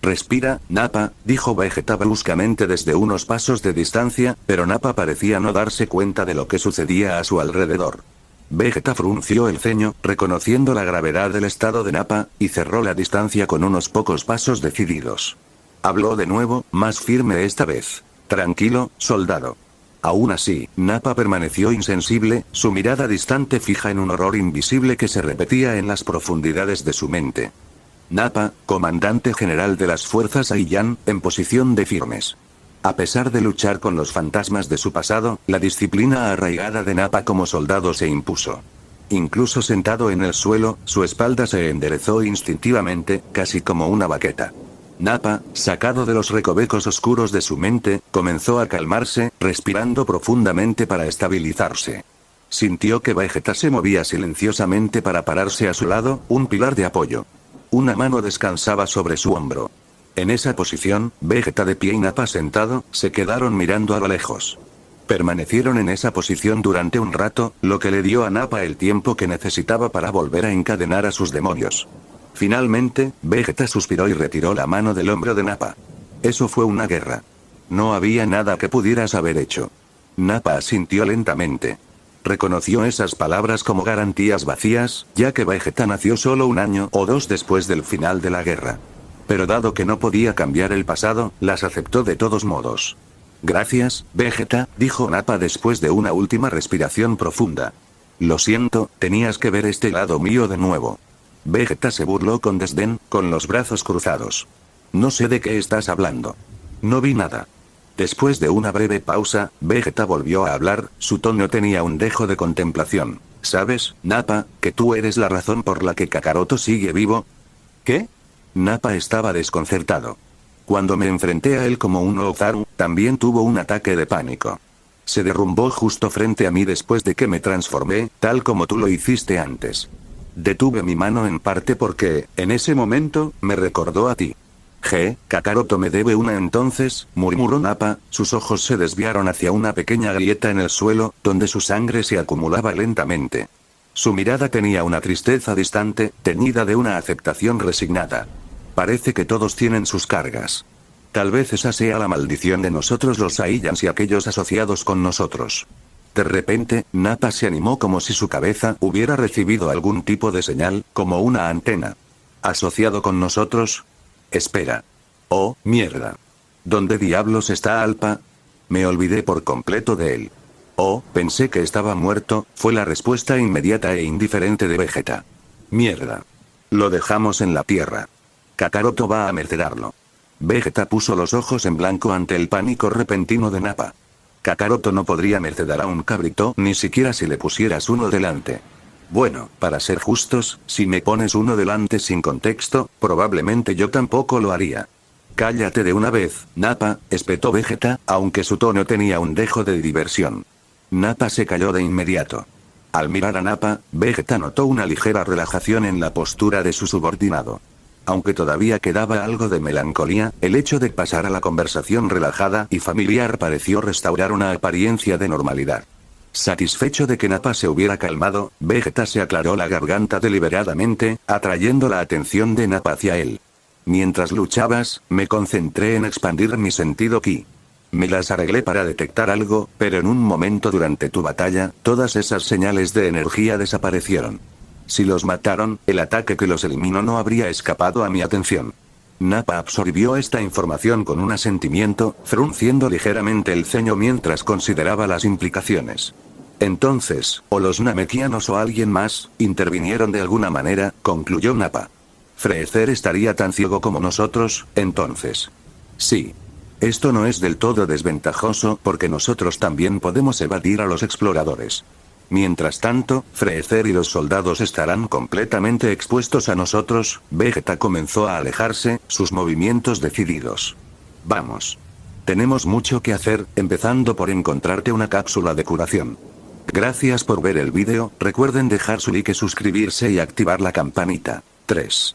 Respira, Nappa, dijo Vegeta bruscamente desde unos pasos de distancia, pero Nappa parecía no darse cuenta de lo que sucedía a su alrededor. Vegeta frunció el ceño, reconociendo la gravedad del estado de Nappa, y cerró la distancia con unos pocos pasos decididos. Habló de nuevo, más firme esta vez. Tranquilo, soldado. Aún así, Nappa permaneció insensible, su mirada distante fija en un horror invisible que se repetía en las profundidades de su mente. Nappa, comandante general de las fuerzas Saiyan, en posición de firmes. A pesar de luchar con los fantasmas de su pasado, la disciplina arraigada de Nappa como soldado se impuso. Incluso sentado en el suelo, su espalda se enderezó instintivamente, casi como una baqueta. Nappa, sacado de los recovecos oscuros de su mente, comenzó a calmarse, respirando profundamente para estabilizarse. Sintió que Vegeta se movía silenciosamente para pararse a su lado, un pilar de apoyo. Una mano descansaba sobre su hombro. En esa posición, Vegeta de pie y Nappa sentado, se quedaron mirando a lo lejos. Permanecieron en esa posición durante un rato, lo que le dio a Nappa el tiempo que necesitaba para volver a encadenar a sus demonios. Finalmente, Vegeta suspiró y retiró la mano del hombro de Nappa. Eso fue una guerra. No había nada que pudieras haber hecho. Nappa asintió lentamente. Reconoció esas palabras como garantías vacías, ya que Vegeta nació solo un año o dos después del final de la guerra. Pero dado que no podía cambiar el pasado, las aceptó de todos modos. Gracias, Vegeta, dijo Nappa después de una última respiración profunda. Lo siento, tenías que ver este lado mío de nuevo. Vegeta se burló con desdén, con los brazos cruzados. No sé de qué estás hablando. No vi nada. Después de una breve pausa, Vegeta volvió a hablar, su tono tenía un dejo de contemplación. ¿Sabes, Nappa, que tú eres la razón por la que Kakaroto sigue vivo? ¿Qué? Nappa estaba desconcertado. Cuando me enfrenté a él como un Ozaru, también tuvo un ataque de pánico. Se derrumbó justo frente a mí después de que me transformé, tal como tú lo hiciste antes. Detuve mi mano en parte porque, en ese momento, me recordó a ti. Kakaroto me debe una entonces, murmuró Nappa, sus ojos se desviaron hacia una pequeña grieta en el suelo, donde su sangre se acumulaba lentamente. Su mirada tenía una tristeza distante, teñida de una aceptación resignada. Parece que todos tienen sus cargas. Tal vez esa sea la maldición de nosotros los Saiyans y aquellos asociados con nosotros. De repente, Nappa se animó como si su cabeza hubiera recibido algún tipo de señal, como una antena. ¿Asociado con nosotros? Espera. Oh, mierda. ¿Dónde diablos está Alpa? Me olvidé por completo de él. Oh, pensé que estaba muerto, fue la respuesta inmediata e indiferente de Vegeta. Mierda. Lo dejamos en la tierra. Kakaroto va a mercedarlo. Vegeta puso los ojos en blanco ante el pánico repentino de Nappa. Kakaroto no podría mercedar a un cabrito, ni siquiera si le pusieras uno delante. Bueno, para ser justos, si me pones uno delante sin contexto, probablemente yo tampoco lo haría. Cállate de una vez, Nappa, espetó Vegeta, aunque su tono tenía un dejo de diversión. Nappa se calló de inmediato. Al mirar a Nappa, Vegeta notó una ligera relajación en la postura de su subordinado. Aunque todavía quedaba algo de melancolía, el hecho de pasar a la conversación relajada y familiar pareció restaurar una apariencia de normalidad. Satisfecho de que Nappa se hubiera calmado, Vegeta se aclaró la garganta deliberadamente, atrayendo la atención de Nappa hacia él. Mientras luchabas, me concentré en expandir mi sentido ki. Me las arreglé para detectar algo, pero en un momento durante tu batalla, todas esas señales de energía desaparecieron. Si los mataron, el ataque que los eliminó no habría escapado a mi atención. Nappa absorbió esta información con un asentimiento, frunciendo ligeramente el ceño mientras consideraba las implicaciones. Entonces, o los namekianos o alguien más, intervinieron de alguna manera, concluyó Nappa. Freezer estaría tan ciego como nosotros, entonces. Sí. Esto no es del todo desventajoso porque nosotros también podemos evadir a los exploradores. Mientras tanto, Freezer y los soldados estarán completamente expuestos a nosotros. Vegeta comenzó a alejarse, sus movimientos decididos. Vamos. Tenemos mucho que hacer, empezando por encontrarte una cápsula de curación. Gracias por ver el vídeo, recuerden dejar su like, suscribirse y activar la campanita. 3.